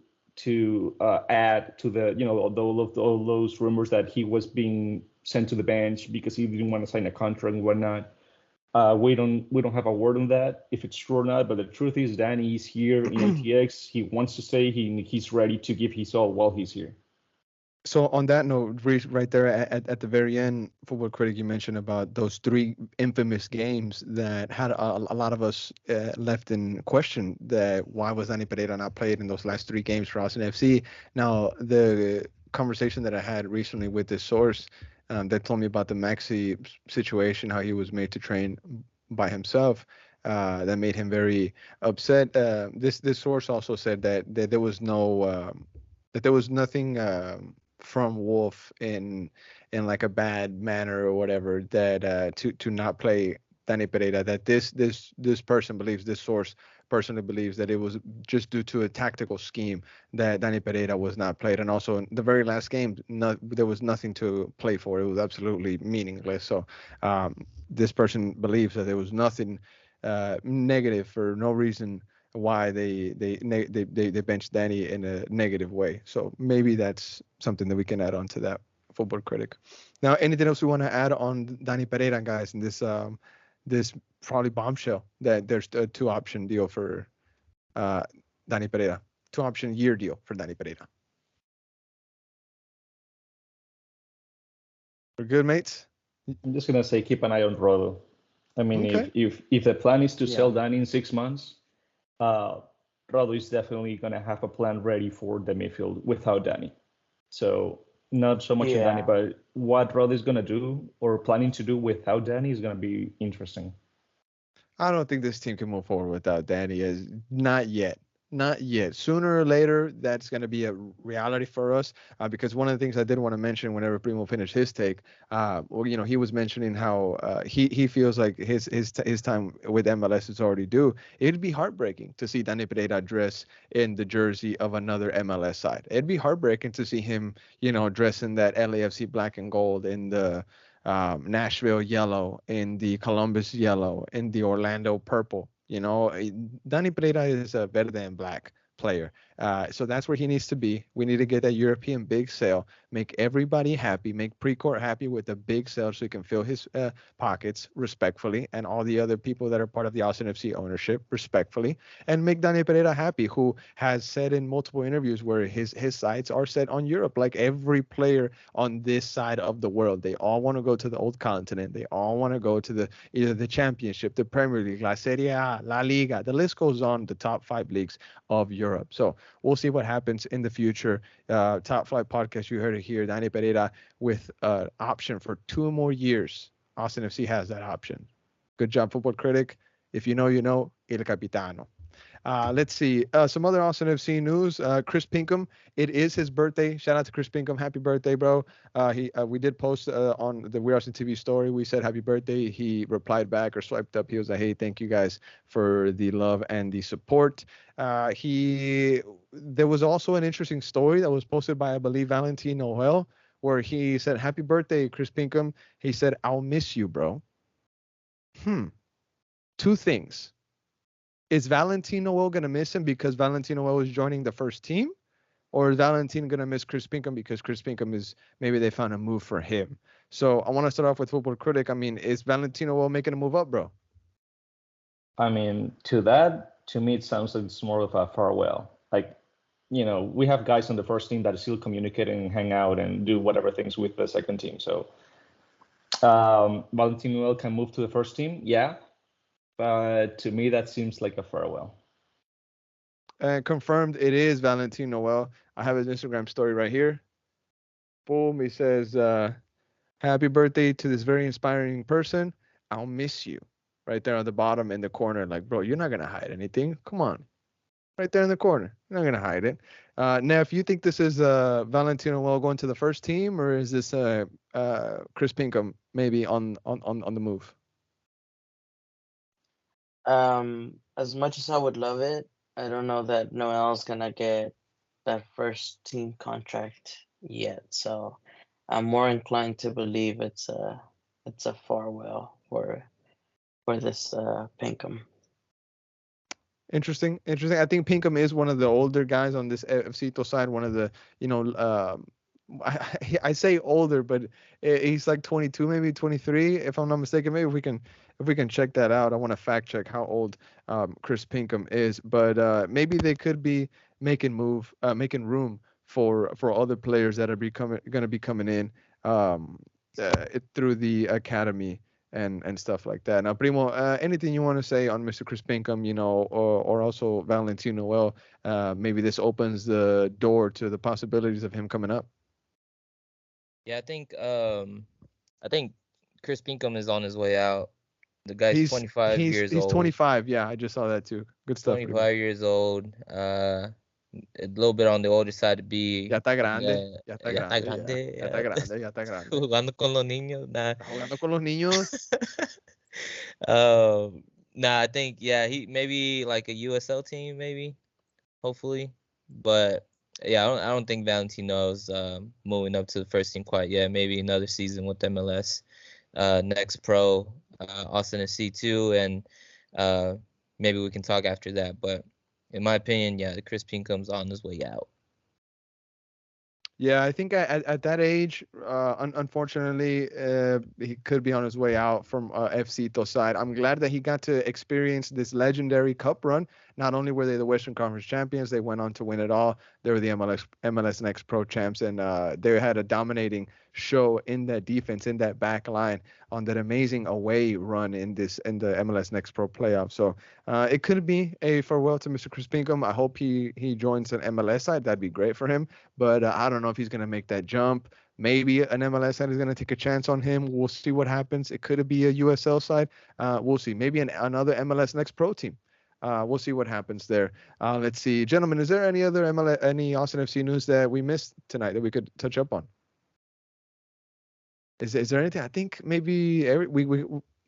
add to the all those rumors that he was being sent to the bench because he didn't want to sign a contract and whatnot. We don't have a word on that if it's true or not, but the truth is Dani is here in ATX. He wants to stay. He's ready to give his all while he's here. So on that note, right there at the very end, football critic, you mentioned about those three infamous games that had a lot of us left in question that why was Dani Pereira not played in those last three games for AustinFC. Now, the conversation that I had recently with this source that told me about the Maxi situation, how he was made to train by himself, that made him very upset. This source also said that there was nothing from Wolf in like a bad manner or whatever that to not play Dani Pereira, that this person believes, this source personally believes that it was just due to a tactical scheme that Dani Pereira was not played. And also in the very last game, there was nothing to play for. It was absolutely meaningless. So this person believes that there was nothing negative for no reason why they benched Dani in a negative way. So maybe that's something that we can add on to that, football critic. Now, anything else we want to add on Dani Pereira, guys, in this probably bombshell that there's a 2-option deal for Dani Pereira, 2-option year deal for Dani Pereira? We're good, mates? I'm just gonna say keep an eye on Rodo. I mean, okay. if the plan is to sell Dani in 6 months, Rodo is definitely going to have a plan ready for the midfield without Dani. So not so much in Yeah. Dani, but what Rod is going to do or planning to do without Dani is going to be interesting. I don't think this team can move forward without Danny. Is not yet. Not yet. Sooner or later, that's going to be a reality for us. Because one of the things I did want to mention whenever Primo finished his take, well, he was mentioning how he feels like his time with MLS is already due. It'd be heartbreaking to see Dani Pereira dress in the jersey of another MLS side. It'd be heartbreaking to see him, dress in that LAFC black and gold in the Nashville yellow, in the Columbus yellow, in the Orlando purple. Dani Pereira is a better than black player. So that's where he needs to be. We need to get that European big sale, make everybody happy, make Precourt happy with a big sale so he can fill his pockets respectfully, and all the other people that are part of the Austin FC ownership respectfully, and make Dani Pereira happy, who has said in multiple interviews where his sights are set on Europe, like every player on this side of the world. They all want to go to the old continent. They all want to go to either the Championship, the Premier League, La Serie A, La Liga. The list goes on, the top 5 leagues of Europe. So we'll see what happens in the future. Top Flight Podcast, you heard it here. Dani Pereira with an option for 2 more years. Austin FC has that option. Good job, Football Critic. If you know, you know. El Capitano. Let's see. Some other Austin FC news. Chris Pinkham. It is his birthday. Shout out to Chris Pinkham. Happy birthday, bro. We did post on the We Austin TV story. We said happy birthday. He replied back or swiped up. He was like, hey, thank you guys for the love and the support. There was also an interesting story that was posted by, I believe, Valentin Noel, where he said, happy birthday, Chris Pinkham. He said, I'll miss you, bro. 2 things. Is Valentin Noel going to miss him because Valentin Noel is joining the first team? Or is Valentin going to miss Chris Pinkham because Chris Pinkham maybe they found a move for him? So I want to start off with Football Critic. I mean, is Valentin Noel making a move up, bro? I mean, to me, it sounds like it's more of a farewell. Like, we have guys on the first team that are still communicating, hang out, and do whatever things with the second team. So Valentin Noel can move to the first team, yeah. But to me, that seems like a farewell. Confirmed, it is Valentin Noel. I have his Instagram story right here. Boom, he says, happy birthday to this very inspiring person. I'll miss you. Right there on the bottom in the corner. Like, bro, you're not going to hide anything. Come on. Right there in the corner. You're not going to hide it. Neff, you think this is Valentin Noel going to the first team, or is this Chris Pinkham maybe on the move? As much as I would love it, I don't know that Noel's gonna get that first team contract yet. So I'm more inclined to believe it's a farewell for this Pinkham. Interesting. I think Pinkham is one of the older guys on this FCito side. One of the, I say older, but he's like 22, maybe 23, if I'm not mistaken. Maybe if we can check that out. I want to fact check how old Chris Pinkham is, but maybe they could be making room for other players that are going to be coming in through the academy and stuff like that. Now, Primo, anything you want to say on Mr. Chris Pinkham, or also Valentin Noel? Maybe this opens the door to the possibilities of him coming up. Yeah, I think Chris Pinkham is on his way out. The guy's 25 years old. He's 25. Yeah, I just saw that too. Good stuff. 25 years old. A little bit on the older side to be. Ya está grande. Ya está grande. Jugando con los niños. Nah. Jugando con los niños. Nah, I think he maybe like a USL team, maybe, hopefully, but yeah, I don't think Valentino's moving up to the first team quite yet. Maybe another season with MLS, next pro, Austin FC too, and maybe we can talk after that. But in my opinion, the Chris Pinkham's on his way out. Yeah, I think at that age, unfortunately, he could be on his way out from FCito side. I'm glad that he got to experience this legendary cup run. Not only were they the Western Conference champions, they went on to win it all. They were the MLS Next Pro champs, and they had a dominating show in that defense, in that back line, on that amazing away run in the MLS Next Pro playoff. So it could be a farewell to Mr. Chris Pinkham. I hope he joins an MLS side. That'd be great for him. But I don't know if he's going to make that jump Maybe an MLS side is going to take a chance on him. We'll see what happens. It could be a USL side. We'll see. Maybe another MLS Next Pro team. We'll see what happens there. Let's see, gentlemen. Is there any other any Austin FC news that we missed tonight that we could touch up on? Is there anything? I think maybe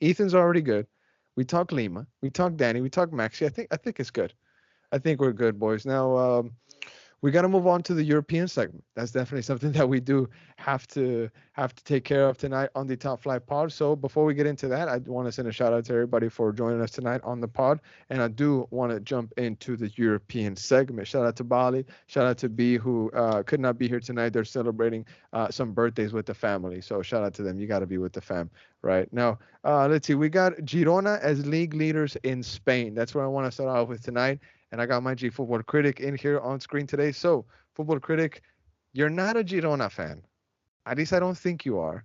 Ethan's already good. We talked Lima. We talked Dani. We talked Maxi. I think it's good. I think we're good, boys. Now we got to move on to the European segment. That's definitely something that we do have to take care of tonight on the Top Flight Pod. So before we get into that, I want to send a shout out to everybody for joining us tonight on the pod. And I do want to jump into the European segment. Shout out to Bali. Shout out to B, who could not be here tonight. They're celebrating some birthdays with the family. So shout out to them. You got to be with the fam right now. Let's see. We got Girona as league leaders in Spain. That's where I want to start off with tonight. And I got my G Football Critic in here on screen today. So, Football Critic, you're not a Girona fan. At least I don't think you are.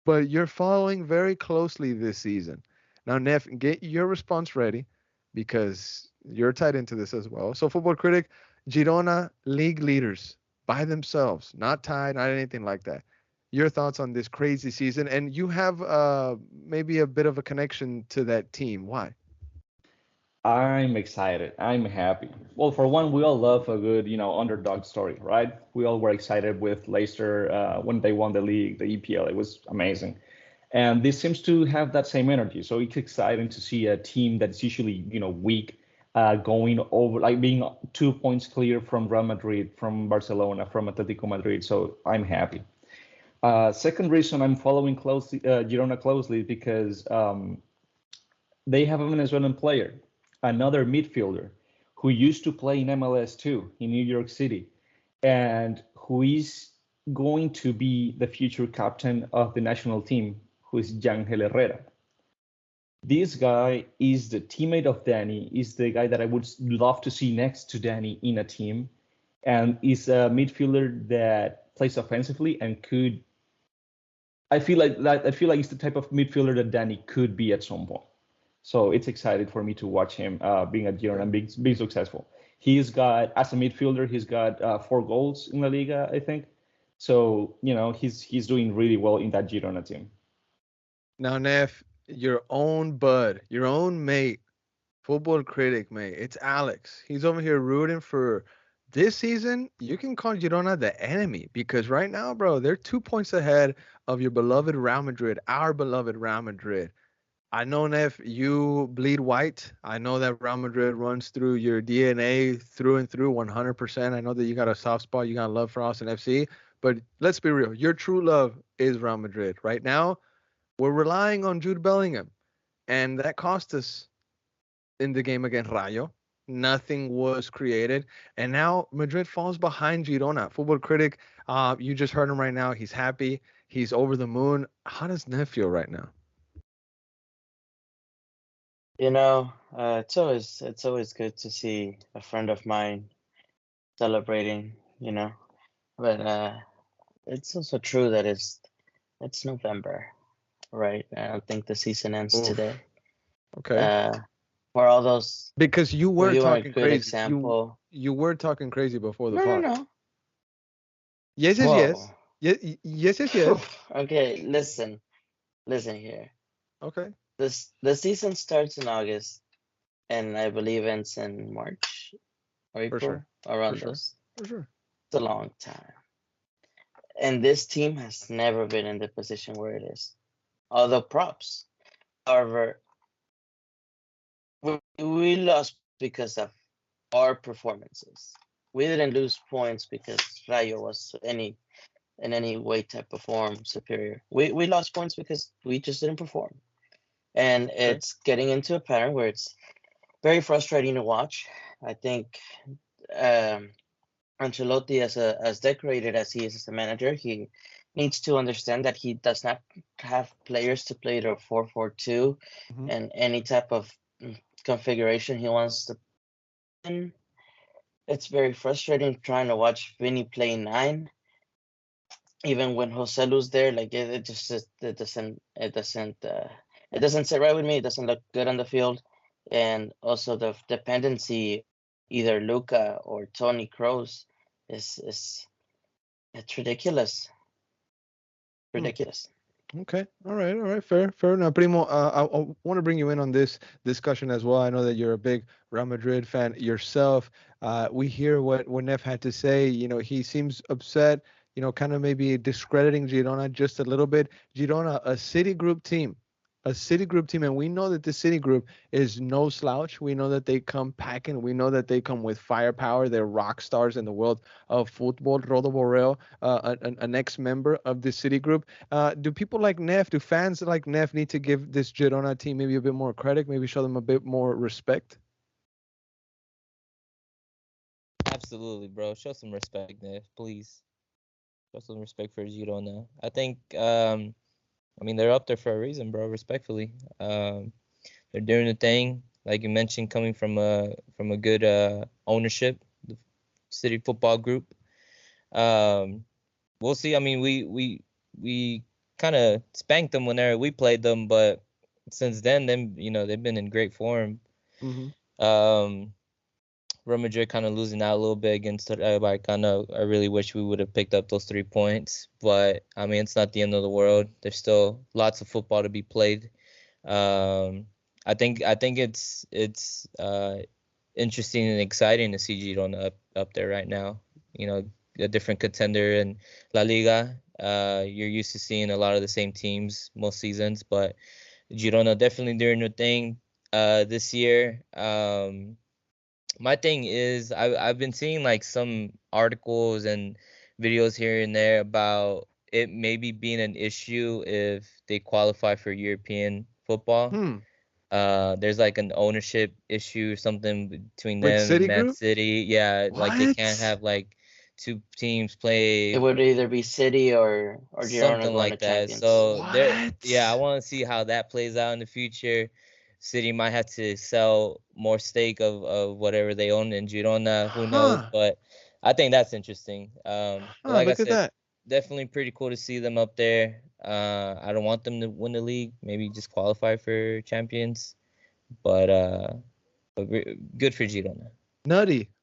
But you're following very closely this season. Now, Neff, get your response ready because you're tied into this as well. So, Football Critic, Girona league leaders by themselves, not tied, not anything like that. Your thoughts on this crazy season. And you have maybe a bit of a connection to that team. Why? I'm excited. I'm happy. Well, for one, we all love a good, underdog story, right? We all were excited with Leicester when they won the league, the EPL. It was amazing. And this seems to have that same energy. So it's exciting to see a team that's usually, weak, going over, like being 2 points clear from Real Madrid, from Barcelona, from Atletico Madrid. So I'm happy. Second reason I'm following Girona closely because they have a Venezuelan player, another midfielder who used to play in MLS too in New York City, and who is going to be the future captain of the national team, who is Yangel Herrera. This guy is the teammate of Dani, is the guy that I would love to see next to Dani in a team, and is a midfielder that plays offensively and could. I feel like it's the type of midfielder that Dani could be at some point. So it's exciting for me to watch him being at Girona and being successful. He's got, as a midfielder, he's got 4 goals in La Liga, I think. So, he's doing really well in that Girona team. Now, Neff, your own bud, your own mate, Football Critic mate, it's Alex. He's over here rooting for this season. You can call Girona the enemy because right now, bro, they're 2 points ahead of your beloved Real Madrid, our beloved Real Madrid. I know, Neff, you bleed white. I know that Real Madrid runs through your DNA through and through 100%. I know that you got a soft spot. You got love for Austin FC. But let's be real. Your true love is Real Madrid. Right now, we're relying on Jude Bellingham. And that cost us in the game against Rayo. Nothing was created. And now Madrid falls behind Girona. Football Critic, you just heard him right now. He's happy. He's over the moon. How does Neff feel right now? It's always good to see a friend of mine celebrating, but it's also true that it's November, right? I don't think the season ends today. Okay. For all those, because you were talking crazy. Example. You were talking crazy before the pod. No. Yes. Yes. Okay, listen here. Okay. The season starts in August, and I believe ends in March or April, around those. For sure. It's a long time. And this team has never been in the position where it is. Although props. However, we lost because of our performances. We didn't lose points because Rayo was in any way, type of form superior. We lost points because we just didn't perform. And it's getting into a pattern where it's very frustrating to watch. I think Ancelotti, as decorated as he is as a manager, he needs to understand that he does not have players to play the 4-4-2 and any type of configuration he wants to play in. It's very frustrating trying to watch Vinny play 9, even when Joselu's there. Like it doesn't sit right with me. It doesn't look good on the field, and also the dependency, either Luca or Tony Kroos, is it's ridiculous. ridiculous. Okay. All right. Fair. Now, Primo, I want to bring you in on this discussion as well. I know that you're a big Real Madrid fan yourself. We hear what Neff had to say. He seems upset, kind of maybe discrediting Girona just a little bit. Girona, a City Group team, and we know that the City Group is no slouch. We know that they come packing. We know that they come with firepower. They're rock stars in the world of football. Rodo Borrell, an ex-member of the City Group. Do people like Neff, do fans like Neff need to give this Girona team maybe a bit more credit, maybe show them a bit more respect? Absolutely, bro. Show some respect, Neff, please. Show some respect for Girona. I think, they're up there for a reason, bro. Respectfully, they're doing the thing, like you mentioned, coming from a good ownership, the City Football Group. We'll see. I mean, we kind of spanked them whenever we played them, but since then, they've been in great form. Mm-hmm. Real Madrid kind of losing out a little bit against Rayo Vallecano. I really wish we would have picked up those 3 points, but I mean, it's not the end of the world. There's still lots of football to be played. I think it's interesting and exciting to see Girona up there right now. A different contender in La Liga. You're used to seeing a lot of the same teams most seasons, but Girona definitely doing their thing this year. My thing is, I've been seeing like some articles and videos here and there about it maybe being an issue if they qualify for European football. There's like an ownership issue or something between With them City and Man Group? City. Yeah, like they can't What? have like 2 teams play It would either be City or Girona something going to like that. Champions. So I What? want to see how that plays out in the future. City might have to sell more stake of whatever they own in Girona. Who knows? Huh. But I think that's interesting. But like I Look at said, that. definitely pretty cool to see them up there. I don't want them to win the league. Maybe just qualify for champions. But good for Girona.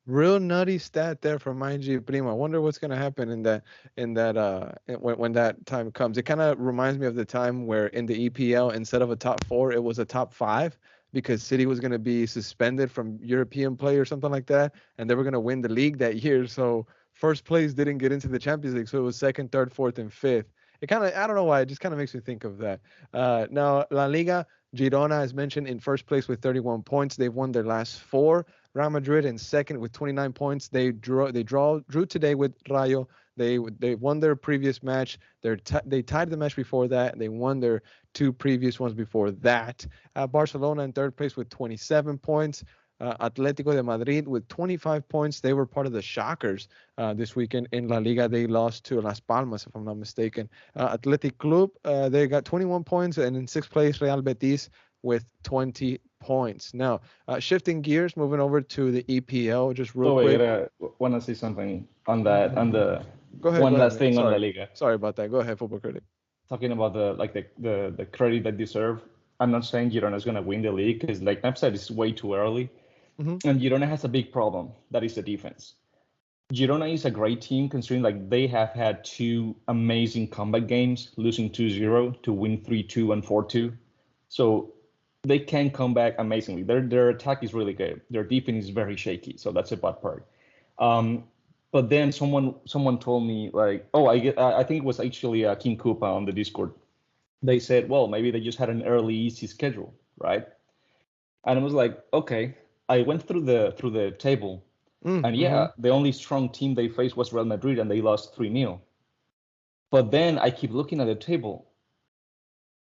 Real nutty stat there from G Primo. I wonder what's gonna happen when that time comes. It kind of reminds me of the time where in the EPL, instead of a top 4, it was a top 5 because City was gonna be suspended from European play or something like that, and they were gonna win the league that year. So first place didn't get into the Champions League, so it was second, third, fourth, and fifth. It kind of, I don't know why, it just kind of makes me think of that. Now La Liga, Girona, as mentioned, in first place with 31 points. They've won their last 4. Real Madrid in second with 29 points. They drew today with Rayo. They won their previous match. They tied the match before that. They won their 2 previous ones before that. Barcelona in third place with 27 points. Atletico de Madrid with 25 points. They were part of the shockers this weekend in La Liga. They lost to Las Palmas, if I'm not mistaken. Athletic Club, they got 21 points, and in sixth place, Real Betis with 20 points. Now, shifting gears, moving over to the EPL, just real quick. I want to say something on that. On the Go ahead. one last Man. thing on La Liga. Sorry about that. Go ahead, Football Critic. Talking about the credit that deserve. I'm not saying Girona is going to win the league because, like I've said, it's way too early. Mm-hmm. And Girona has a big problem. That is the defense. Girona is a great team considering like they have had 2 amazing comeback games, losing 2-0 to win 3-2 and 4-2. So they can come back amazingly. Their attack is really good. Their defense is very shaky. So that's a bad part. But then someone told me like, I think it was actually King Koopa on the Discord. They said, well, maybe they just had an early easy schedule, right? And I was like, okay. I went through the table, and the only strong team they faced was Real Madrid, and they lost 3-0. But then I keep looking at the table,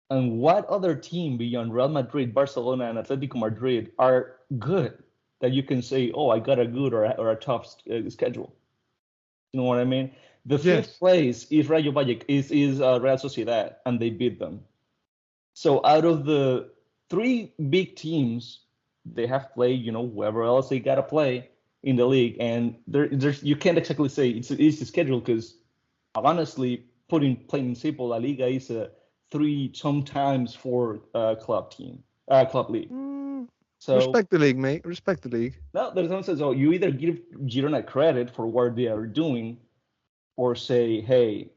and what other team beyond Real Madrid, Barcelona, and Atletico Madrid are good that you can say, oh, I got a good or a tough schedule? You know what I mean? The fifth place is Rayo Vallecano, is Real Sociedad, and they beat them. So out of the 3 big teams, they have played, whoever else they gotta play in the league, and there's you can't exactly say it's an easy schedule because honestly, plain and simple, La Liga is a 3 sometimes 4 club league. So respect the league, mate. Respect the league. No, there's no sense. So you either give Girona credit for what they are doing, or say, hey,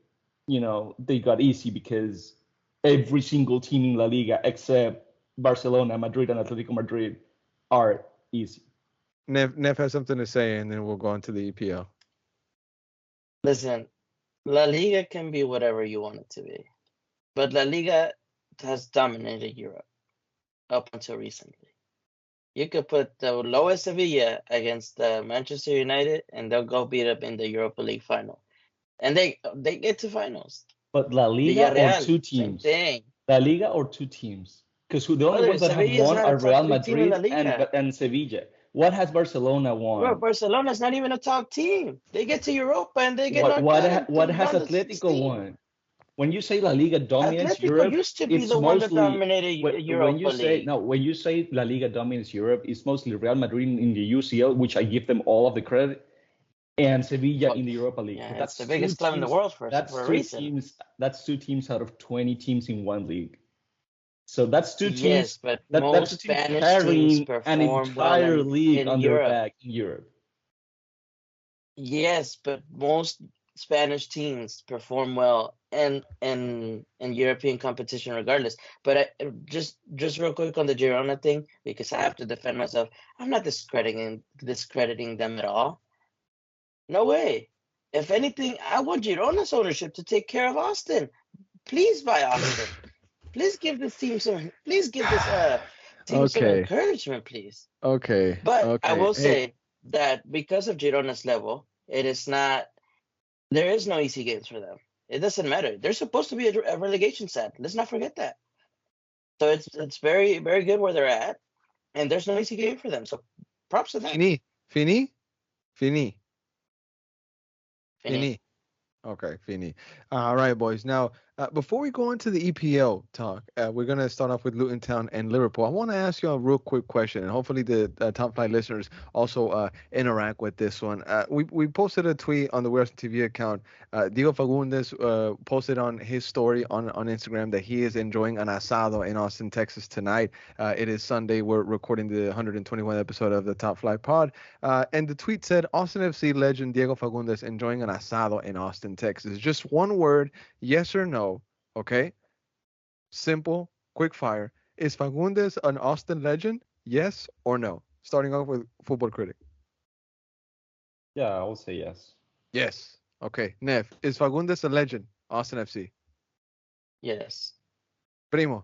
they got easy because every single team in La Liga except Barcelona, Madrid, and Atletico Madrid are easy. Nev has something to say, and then we'll go on to the EPL. Listen, La Liga can be whatever you want it to be, but La Liga has dominated Europe up until recently. You could put the lowest Sevilla against Manchester United, and they'll go beat up in the Europa League final, and they get to finals. But La Liga Villarreal, or two same teams? thing. La Liga or two teams? Because the only Brother, ones that have Sevilla's won not are a top Real 3 team in La Madrid Liga. and Sevilla. What has Barcelona won? Bro, Barcelona's not even a top team. They get to Europa and they get What knocked out what in has round of Atletico 16. won? When you say La Liga dominates Atletico Europe, used to be it's the one that mostly dominated when Europa you say League. when you say La Liga dominates Europe, it's mostly Real Madrid in the UCL, which I give them all of the credit, and Sevilla Well, in the Europa League. yeah, But it's that's the two biggest club in the teams. world for That's a two reason. teams. That's two teams out of 20 teams in one league. So that's two Yes, teams. but That's two most teams Spanish teams carrying an perform well entire league in on their Europe. back in Europe. Yes, but most Spanish teams perform well in European competition regardless. But just real quick on the Girona thing, because I have to defend myself. I'm not discrediting them at all. No way. If anything, I want Girona's ownership to take care of Austin. Please buy Austin. Please give this team some. Please give this team some Okay. encouragement, please. Okay. But Okay. I will Hey, say that because of Girona's level, it is not. There is no easy games for them. It doesn't matter. They're supposed to be a relegation side. Let's not forget that. So it's very very good where they're at, and there's no easy game for them. So props to them. Fini. Fini. Fini. Fini. Fini. Okay, Fini. All right, boys. Now, before we go into the EPL talk, we're going to start off with Luton Town and Liverpool. I want to ask you a real quick question, and hopefully the Top Flight listeners also interact with this one. We posted a tweet on the We Are Austin TV account. Diego Fagundes posted on his story on Instagram that he is enjoying an asado in Austin, Texas tonight. It is Sunday. We're recording the 121st episode of the Top Flight Pod. And the tweet said, Austin FC legend Diego Fagundes enjoying an asado in Austin, Texas. Just one word, yes or no, okay? Simple, quick fire. Is Fagundes an Austin legend? Yes or no? Starting off with Football Critic. Yeah, I will say yes. Yes. Okay. Nev, is Fagundes a legend? Austin FC. Yes. Primo.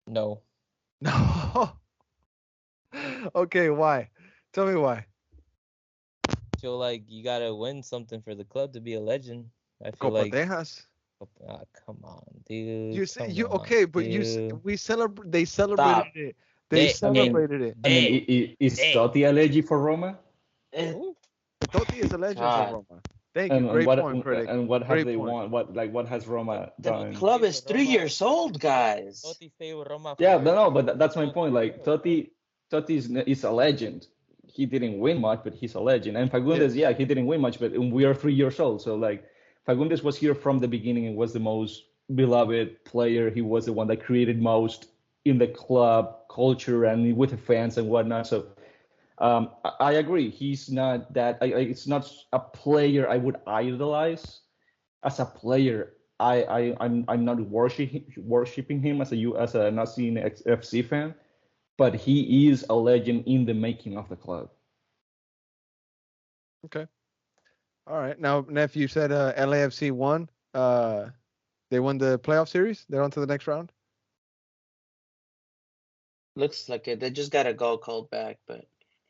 No. No. Okay, why? Tell me why. Feel like you gotta win something for the club to be a legend. I feel Copa like Tejas. come on, dude. You say Come you on, okay, but dude. we celebrate. They celebrated Stop. it. They celebrated it. I mean, Hey, is hey. Totti a legend for Roma? Eh, Ooh, Totti is a legend for God. Roma. Thank you. Great point, critic. what have Great they point. won? What has Roma The done? club is 3 Roma. years old, guys. Totti stayed with Roma Yeah, for no, but that's my 12 point. Like years, bro. Totti is a legend. He didn't win much, but he's a legend. And Fagundes, Yes. yeah, he didn't win much, but we are 3 years old. So like Fagundes was here from the beginning and was the most beloved player. He was the one that created most in the club culture and with the fans and whatnot. So I agree. He's not that. It's not a player I would idolize. As a player, I'm not worshiping him as a Nazi FC fan, but he is a legend in the making of the club. Okay. All right. Now, Neff, you said LAFC won. They won the playoff series. They're on to the next round. Looks like it. They just got a goal called back, but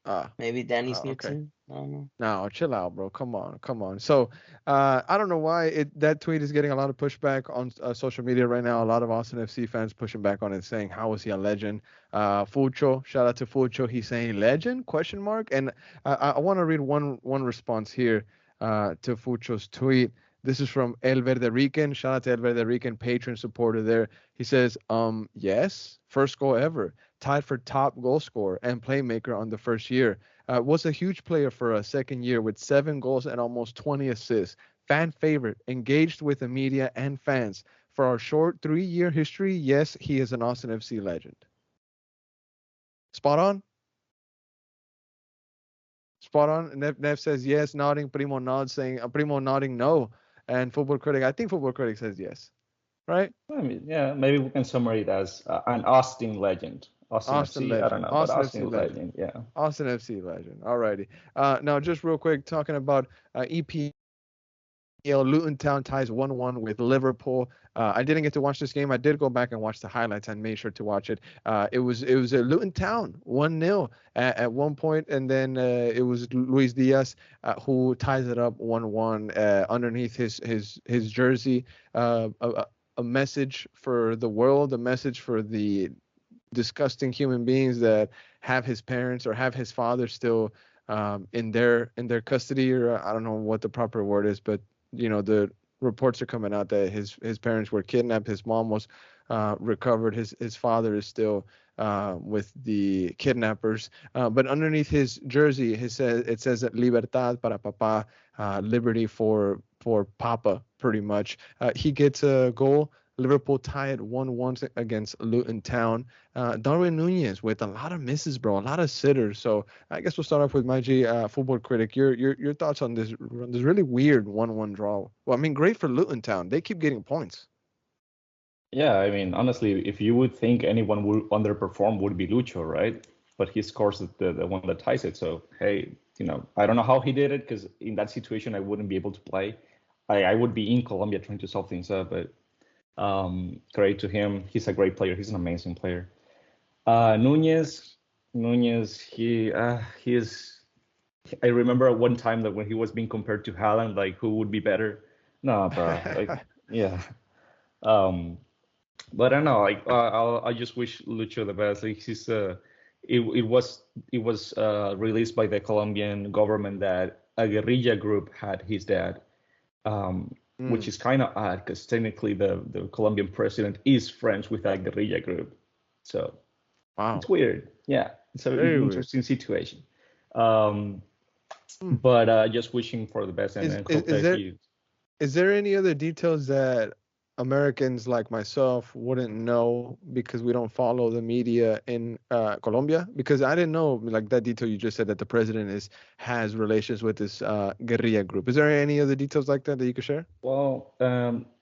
Ah. maybe Danny's new Okay. team. I don't know. No, chill out, bro. Come on. So, I don't know why that tweet is getting a lot of pushback on social media right now. A lot of Austin FC fans pushing back on it, saying, "How is he a legend?" Fucho, shout out to Fucho. He's saying legend? Question mark. And I want to read one response here to Fucho's tweet. This is from El Verde Rican. Shout out to El Verde Rican, patron supporter there. He says, yes, first goal ever, tied for top goal scorer and playmaker on the first year. Was a huge player for a second year with 7 goals and almost 20 assists. Fan favorite, engaged with the media and fans. For our short 3-year history, yes, he is an Austin FC legend. Spot on? Spot on. Nev says yes, nodding. Primo nods, saying Primo nodding no. And Football Critic, I think Football Critic says yes, right? I mean, yeah, maybe we can summarize it as an Austin legend. Austin Austin FC, I don't legend, know, but Austin FC Austin legend, legend, yeah. Austin FC legend. Alrighty. Now just real quick, talking about EPL, Luton Town ties 1-1 with Liverpool. I didn't get to watch this game. I did go back and watch the highlights and made sure to watch it. It was a Luton Town 1-0 at one point, and then it was Luis Diaz who ties it up 1-1 underneath his jersey. A message for the world, a message for the disgusting human beings that have his parents or have his father still in their custody, or I don't know what the proper word is, but the reports are coming out that his parents were kidnapped, his mom was recovered, his father is still with the kidnappers, but underneath his jersey it says libertad para papá, liberty for papa, pretty much. He gets a goal. Liverpool tie it 1-1 against Luton Town. Darwin Nunez with a lot of misses, bro, a lot of sitters. So I guess we'll start off with my G, Football Critic. Your thoughts on this really weird 1-1 draw? Well, I mean, great for Luton Town. They keep getting points. Yeah, I mean, honestly, if you would think anyone would underperform, would be Lucho, right? But he scores the one that ties it. So hey, I don't know how he did it, because in that situation I wouldn't be able to play. I would be in Colombia trying to solve things up, but great to him. He's a great player. He's an amazing player. Nunez, he is. I remember at one time that when he was being compared to Haaland, like who would be better? No, bro. Like, yeah. But I don't know. Like, I just wish Lucho the best. Like, it was released by the Colombian government that a guerrilla group had his dad, which is kind of odd because technically the Colombian president is friends with that guerrilla group. So wow, it's weird. Yeah, it's a very interesting situation. But just wishing for the best, and hope that he. Is there any other details that Americans like myself wouldn't know because we don't follow the media in Colombia? Because I didn't know, like, that detail you just said, that the president has relations with this guerrilla group. Is there any other details like that you could share? Well,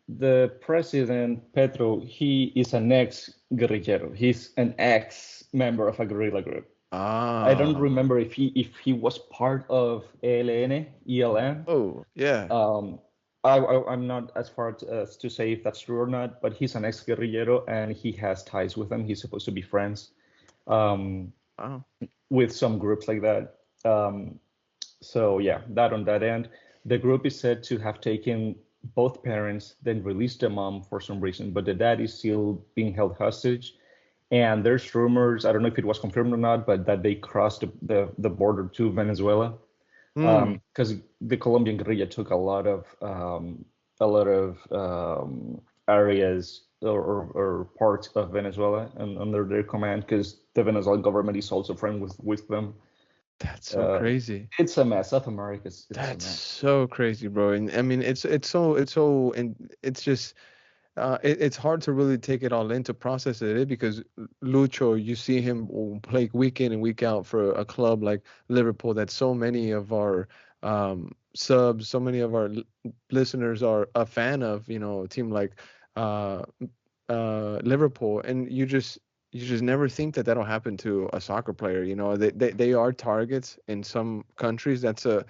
the president, Petro, he is an ex-guerrillero. He's an ex-member of a guerrilla group. I don't remember if he was part of ELN. Oh, yeah. I'm not as far as to say if that's true or not, but he's an ex-guerrillero and he has ties with them. He's supposed to be friends with some groups like that. So yeah, that on that end. The group is said to have taken both parents, then released the mom for some reason, but the dad is still being held hostage. And there's rumors, I don't know if it was confirmed or not, but that they crossed the border to Venezuela. Because the Colombian guerrilla took a lot of areas or parts of Venezuela and under their command, because the Venezuelan government is also friends with them. That's so crazy. It's a mess. South America is That's a mess. So crazy, bro. And I mean, it's so and it's just. It's hard to really take it all in to process it, because Lucho, you see him play week in and week out for a club like Liverpool that so many of our subs, so many of our listeners are a fan of, a team like Liverpool, and you just never think that that'll happen to a soccer player. They are targets in some countries. That's a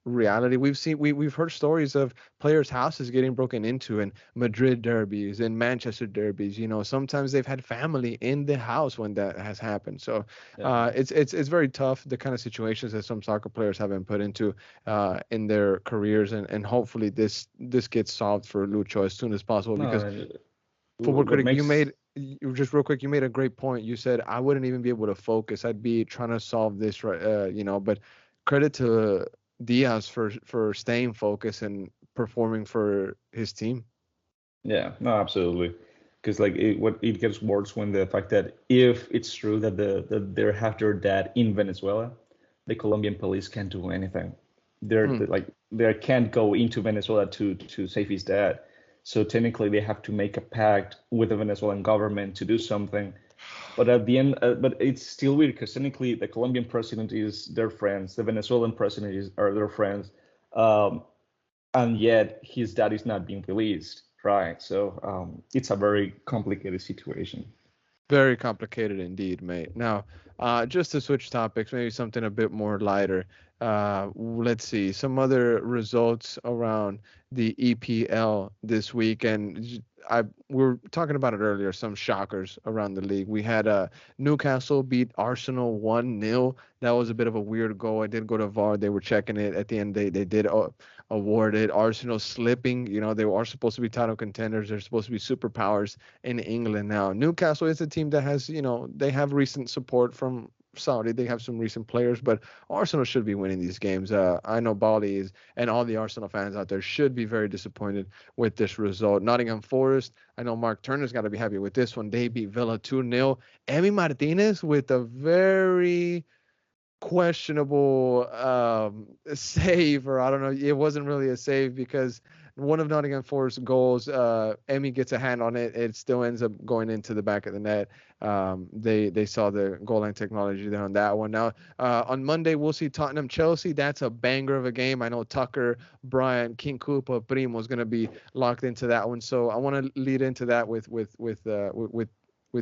reality. We've heard stories of players' houses getting broken into in Madrid derbies and Manchester derbies. Sometimes they've had family in the house when that has happened. So it's very tough, the kind of situations that some soccer players have been put into in their careers, and hopefully this gets solved for Lucho as soon as possible. Because Football Critic, you made just real quick, you made a great point. You said I wouldn't even be able to focus. I'd be trying to solve this, right? But credit to Diaz for staying focused and performing for his team. Yeah, no, absolutely. Because it gets worse when the fact that if it's true that they have their dad in Venezuela, the Colombian police can't do anything. They can't go into Venezuela to save his dad. So technically they have to make a pact with the Venezuelan government to do something. But at the end, but it's still weird because technically the Colombian president is their friends, the Venezuelan president are their friends. and yet his dad is not being released, right? So it's a very complicated situation. Very complicated indeed, mate. Now, just to switch topics, maybe something a bit more lighter. Let's see some other results around the EPL this week, and we were talking about it earlier. Some shockers around the league. We had Newcastle beat Arsenal 1-0. That was a bit of a weird goal. I did go to VAR. They were checking it at the end. They did award it. Arsenal slipping. You know, they are supposed to be title contenders. They're supposed to be superpowers in England now. Newcastle is a team that has, they have recent support from Saudi. They have some recent players, but Arsenal should be winning these games. I know Bali is, and all the Arsenal fans out there should be very disappointed with this result. Nottingham Forest, I know Mark Turner's got to be happy with this one. They beat Villa 2-0. Emi Martinez with a very questionable save, or I don't know. It wasn't really a save because one of Nottingham Forest's goals, Emmy gets a hand on it. It still ends up going into the back of the net. They saw the goal line technology there on that one. Now, on Monday, we'll see Tottenham Chelsea. That's a banger of a game. I know Tucker, Brian, King Koopa, Primo is going to be locked into that one. So I want to lead into that with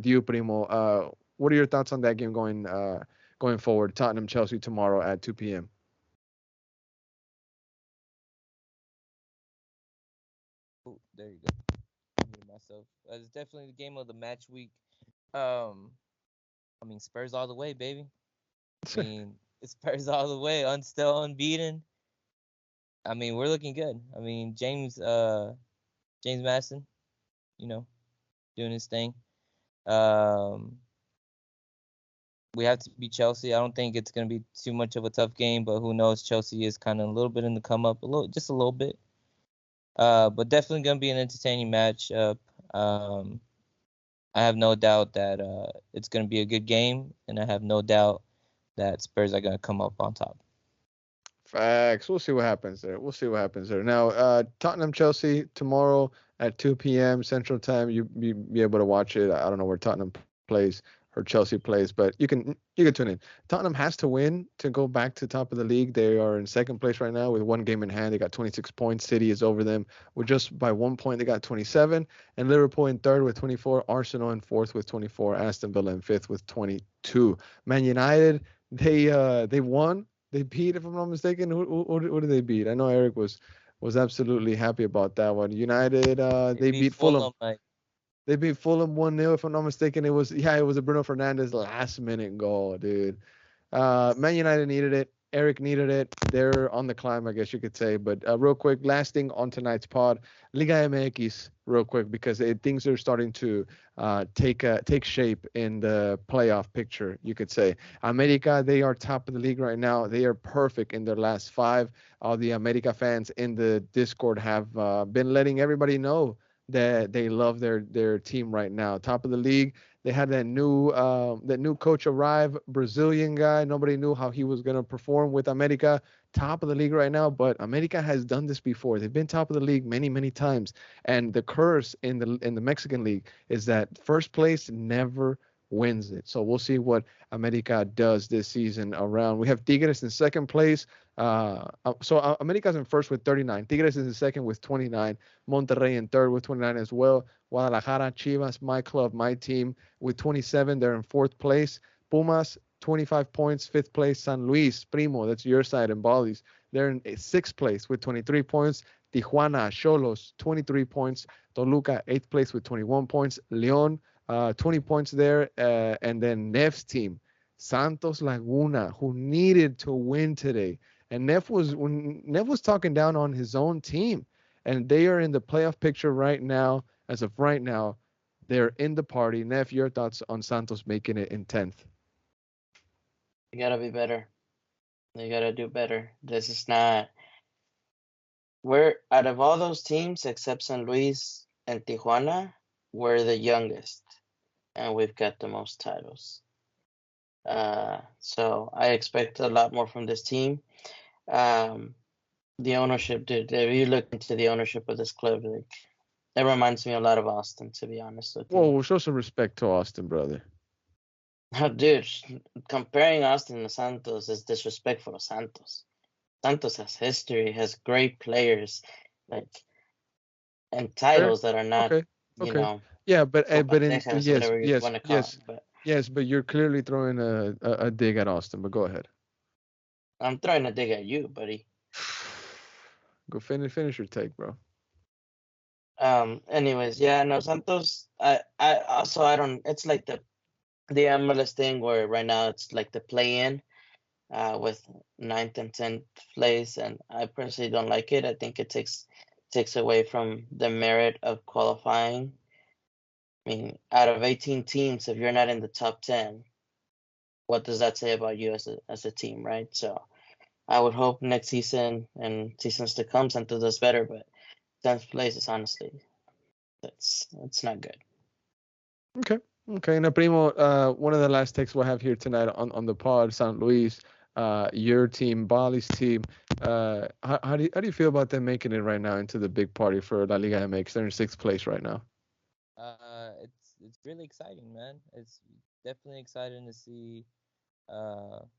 you, Primo. What are your thoughts on that game going forward? Tottenham Chelsea tomorrow at 2 p.m. Oh, there you go. I muted myself. It's definitely the game of the match week. I mean, Spurs all the way, baby. I mean, it's Spurs all the way. Still unbeaten. I mean, we're looking good. I mean, James Madison, doing his thing. We have to beat Chelsea. I don't think it's going to be too much of a tough game, but who knows? Chelsea is kind of a little bit in the come up, just a little bit. But definitely going to be an entertaining matchup. I have no doubt that it's going to be a good game, and I have no doubt that Spurs are going to come up on top. Facts. We'll see what happens there. Now, Tottenham Chelsea tomorrow at 2 p.m. Central Time. You be able to watch it. I don't know where Tottenham plays or Chelsea plays, but you can tune in. Tottenham has to win to go back to top of the league. They are in second place right now with one game in hand. They got 26 points. City is over them with just by 1 point. They got 27, and Liverpool in third with 24. Arsenal in fourth with 24. Aston Villa in fifth with 22. Man United, they won. They beat, if I'm not mistaken. Who did they beat? I know Eric was absolutely happy about that one. United, they beat Fulham. They beat Fulham 1-0, if I'm not mistaken. It was a Bruno Fernandes last-minute goal, dude. Man United needed it. Eric needed it. They're on the climb, I guess you could say. But real quick, last thing on tonight's pod, Liga MX, real quick, because things are starting to take shape in the playoff picture, you could say. America, they are top of the league right now. They are perfect in their last 5. All the America fans in the Discord have been letting everybody know that they love their team right now. Top of the league. They had that new coach arrive, Brazilian guy. Nobody knew how he was gonna perform with America. Top of the league right now, but America has done this before. They've been top of the league many, many times. And the curse in the Mexican league is that first place never wins it. So we'll see what America does this season around. We have Tigres in second place. So America's in first with 39. Tigres is in second with 29. Monterrey in third with 29 as well. Guadalajara, Chivas, my club, my team with 27. They're in fourth place. Pumas, 25 points. Fifth place, San Luis, Primo, that's your side, and Baldi's. They're in sixth place with 23 points. Tijuana, Xolos, 23 points. Toluca, eighth place with 21 points. León, 20 points there. And then Nef's team, Santos Laguna, who needed to win today. And Neff was talking down on his own team. And they are in the playoff picture right now. As of right now, they're in the party. Neff, your thoughts on Santos making it in 10th? You gotta be better. You gotta do better. This is not. We're out of all those teams except San Luis and Tijuana, we're the youngest, and we've got the most titles. So I expect a lot more from this team. The ownership, dude. If you look into the ownership of this club, like, it reminds me a lot of Austin, to be honest with you. Whoa, show some respect to Austin, brother. Dude, comparing Austin to Santos is disrespectful to Santos. Santos has history, has great players. like and Fair. titles that are not, Okay. you Okay. know, Yeah, but Copa but in Texas, yes, whatever you yes, want to call yes, it. But yes, but you're clearly throwing a dig at Austin. But go ahead. I'm throwing a dig at you, buddy. Go finish your take, bro. Anyways, yeah, no, Santos. I also I don't. It's like the MLS thing where right now it's like the play in, with ninth and 10th place, and I personally don't like it. I think it takes away from the merit of qualifying. I mean, out of 18 teams, if you're not in the top 10, what does that say about you as a team, right? So I would hope next season and seasons to come, Santos does better. But 10th place is honestly, it's not good. Okay. Okay. Now, Primo, one of the last takes we'll have here tonight on the pod, San Luis, your team, Bali's team. How do you feel about them making it right now into the big party for La Liga MX? They're in sixth place right now. It's really exciting, man. It's definitely exciting to see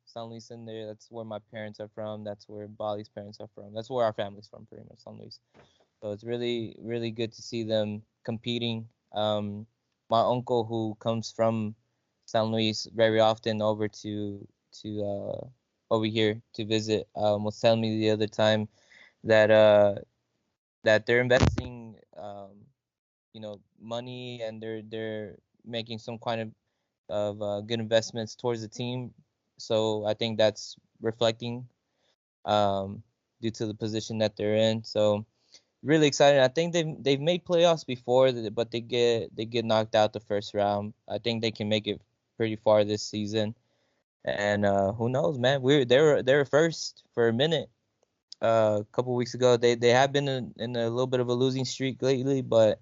San Luis in there. That's where my parents are from. That's where Bali's parents are from. That's where our family's from, pretty much, San Luis. So it's really, really good to see them competing. My uncle, who comes from San Luis very often to over here to visit, was telling me the other time that that they're investing money, and they're making some kind of good investments towards the team. So I think that's reflecting um, due to the position that they're in. So really excited. I think they've made playoffs before, but they get knocked out the first round. I think they can make it pretty far this season. And who knows, man? They were first for a minute. A couple weeks ago, they have been in a little bit of a losing streak lately, but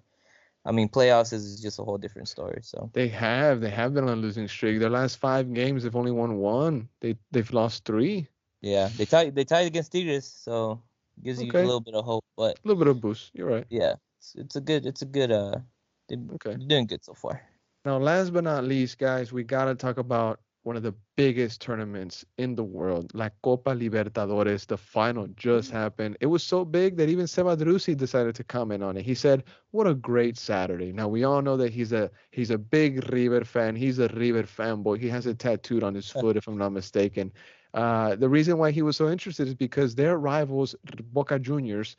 I mean, playoffs is just a whole different story. So They have been on a losing streak. Their last 5 games, they've only won one. They've lost three. yeah, they tied against Tigres, so gives you a Okay. little bit of hope. But A little bit of boost. You're right. yeah, it's a good Okay. they're doing good so far. Now, last but not least, guys, we gotta talk about one of the biggest tournaments in the world, La Copa Libertadores. The final just happened. It was so big that even Sebadrusi decided to comment on it. He said, "What a great Saturday." Now we all know that he's a big River fan. He's a River fanboy. He has it tattooed on his foot, if I'm not mistaken. The reason why he was so interested is because their rivals, Boca Juniors,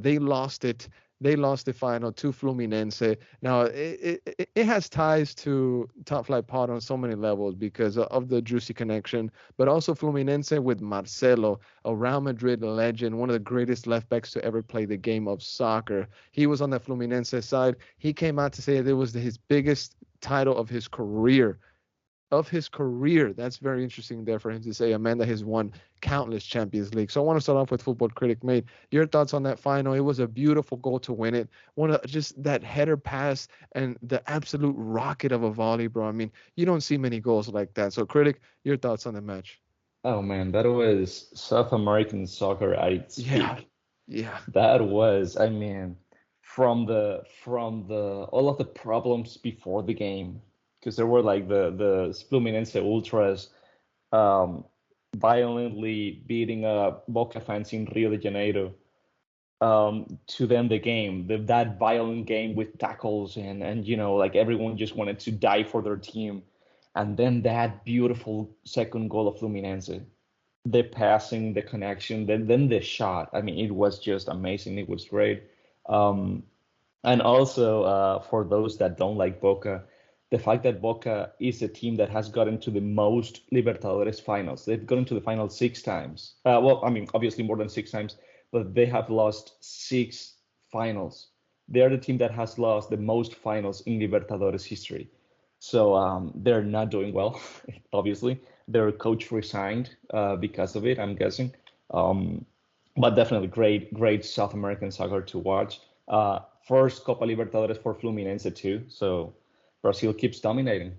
they lost it. They lost the final to Fluminense. Now, it has ties to Top Flight Pod on so many levels because of the juicy connection, but also Fluminense with Marcelo, a Real Madrid legend, one of the greatest left backs to ever play the game of soccer. He was on the Fluminense side. He came out to say that it was his biggest title of his career. That's very interesting there for him to say. A man that has won countless Champions League. So I want to start off with Football Critic Mate. Your thoughts on that final? It was a beautiful goal to win it. One of just that header pass and the absolute rocket of a volley, bro. I mean, you don't see many goals like that. So, Critic, your thoughts on the match? Oh man, that was South American soccer at its Yeah, peak. yeah. That was, I mean, from the all of the problems before the game, because there were like the Fluminense Ultras um, violently beating up Boca fans in Rio de Janeiro, to then the game, that violent game with tackles and like everyone just wanted to die for their team, and then that beautiful second goal of Fluminense, the passing, the connection, then the shot. I mean, it was just amazing. It was great. Um, and also, for those that don't like Boca, the fact that Boca is a team that has gotten to the most Libertadores finals. They've gotten to the final 6 times. Well, I mean, obviously more than 6 times, but they have lost 6 finals. They are the team that has lost the most finals in Libertadores history. So they're not doing well, obviously. Their coach resigned because of it, I'm guessing. Um, but definitely great, great South American soccer to watch. First Copa Libertadores for Fluminense too. So Brazil keeps dominating.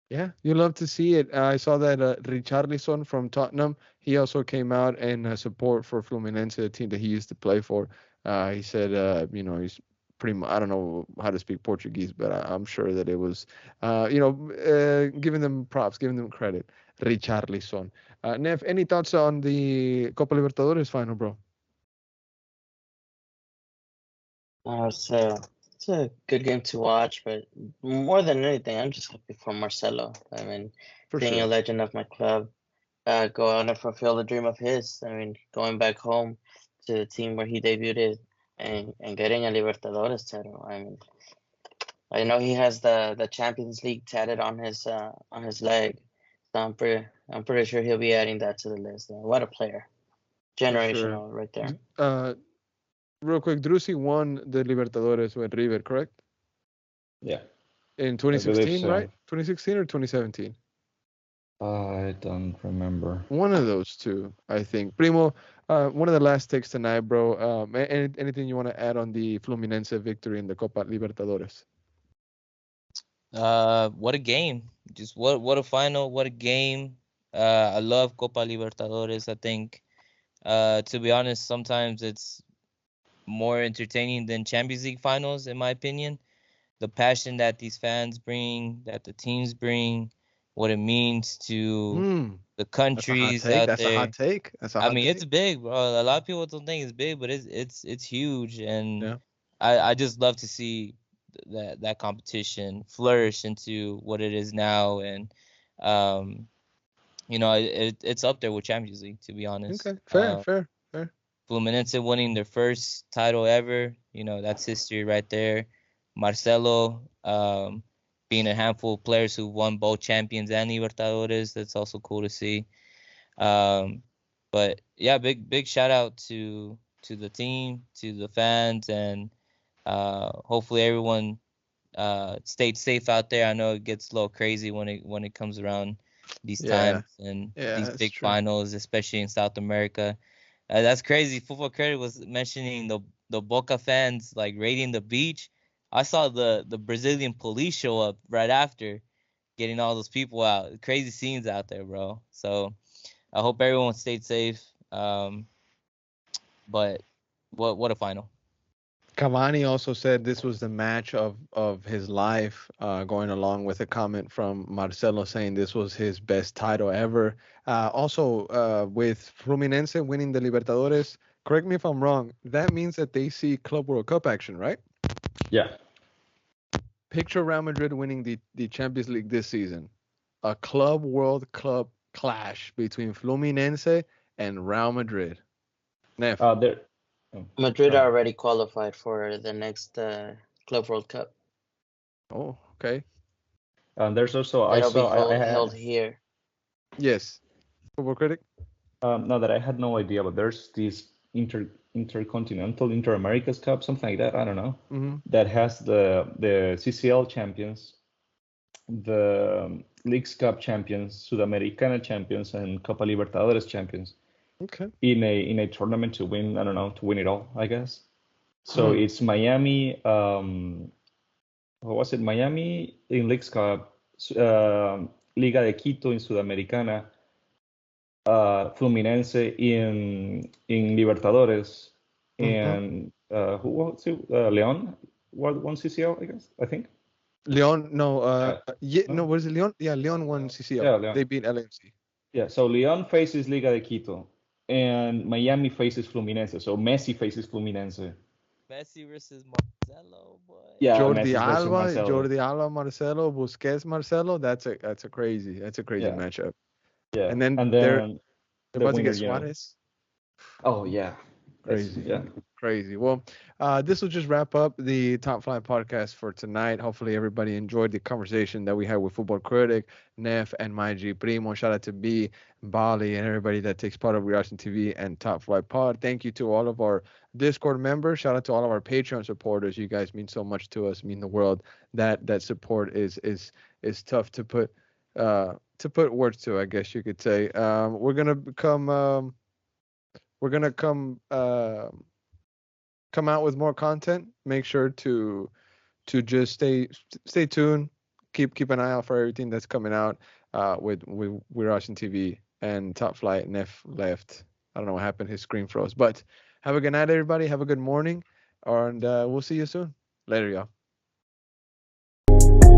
Yeah, you love to see it. I saw that Richarlison from Tottenham, he also came out and support for Fluminense, the team that he used to play for. He said, he's pretty much, I don't know how to speak Portuguese, but I'm sure that it was, giving them props, giving them credit. Richarlison. Nev, any thoughts on the Copa Libertadores final, bro? It's a good game to watch, but more than anything, I'm just happy for Marcelo. I mean, For being a sure. legend of my club, go on and fulfill the dream of his. I mean, going back home to the team where he debuted and getting a Libertadores title. I mean, I know he has the Champions League tatted on his leg, so I'm pretty sure he'll be adding that to the list. What a player, For sure. generational right there. Real quick, Drusi won the Libertadores with River, correct? Yeah, In I believe 2016, so. right? 2016 or 2017? I don't remember. One of those two, I think. Primo, one of the last takes tonight, bro. Anything you want to add on the Fluminense victory in the Copa Libertadores? What a game! Just what a final! What a game! I love Copa Libertadores. I think, to be honest, sometimes it's more entertaining than Champions League finals, in my opinion. The passion that these fans bring, that the teams bring, what it means to the That's a hot countries take. out That's a hot there. take. That's a I hot mean, it's take. big, bro. A lot of people don't think it's big, but it's huge, and Yeah. I just love to see that competition flourish into what it is now, and um, it's up there with Champions League, to be honest. Okay. Fair. Fluminense winning their first title ever, that's history right there. Marcelo, being a handful of players who won both Champions and Libertadores, that's also cool to see. But yeah, big shout out to the team, to the fans, and hopefully everyone stayed safe out there. I know it gets a little crazy when it comes around these Yeah. times and Yeah, these that's big true. finals, especially in South America. That's crazy. Football Credit was mentioning the Boca fans like raiding the beach. I saw the Brazilian police show up right after, getting all those people out. Crazy scenes out there, bro. So I hope everyone stayed safe. But what a final. Cavani also said this was the match of his life, going along with a comment from Marcelo saying this was his best title ever. Also, with Fluminense winning the Libertadores, correct me if I'm wrong, that means that they see Club World Cup action, right? Yeah. Picture Real Madrid winning the Champions League this season. A Club World Cup clash between Fluminense and Real Madrid. Nef. There. Oh, Madrid sorry. already qualified for the next Club World Cup. Oh, okay. There's also That'll be held here. Yes. Football critic? no, that I had no idea, but there's this intercontinental Inter Americas Cup, something like that. I don't know. Mm-hmm. That has the CCL champions, the Leagues Cup champions, Sudamericana champions, and Copa Libertadores champions. Okay. In a tournament to win. I don't know, to win it all, I guess. So it's Miami. What was it? Miami in Leagues Cup, Liga de Quito in Sudamericana, Fluminense in Libertadores, and who was it? Leon won CCL, I guess. I think. Leon, no, No? was it Leon? Yeah, Leon won CCL. Yeah, Leon. They beat LAFC. Yeah, so Leon faces Liga de Quito, and Miami faces Fluminense. So Messi faces Fluminense. Messi versus Marcelo, boy. Yeah, Jordi Messi versus Alba, Marcelo. Marcelo, Busquets, Marcelo. That's a crazy Yeah. matchup. Yeah, And then they're the about to winner, get Suarez. Oh yeah, Crazy. Yeah. Crazy. Well, this will just wrap up the Top Flight podcast for tonight. Hopefully, everybody enjoyed the conversation that we had with Football Critic, Nef, and my G Primo. Shout out to B, Bali, and everybody that takes part of Reaction TV and Top Flight Pod. Thank you to all of our Discord members. Shout out to all of our Patreon supporters. You guys mean so much to us, mean the world. That support is tough to put words to, I guess you could say. We're gonna come out with more content. Make sure to just stay tuned. Keep an eye out for everything that's coming out with We're Russian TV and Top Flight. Nef left. I don't know what happened. His screen froze. But have a good night, everybody. Have a good morning, and we'll see you soon. Later, y'all.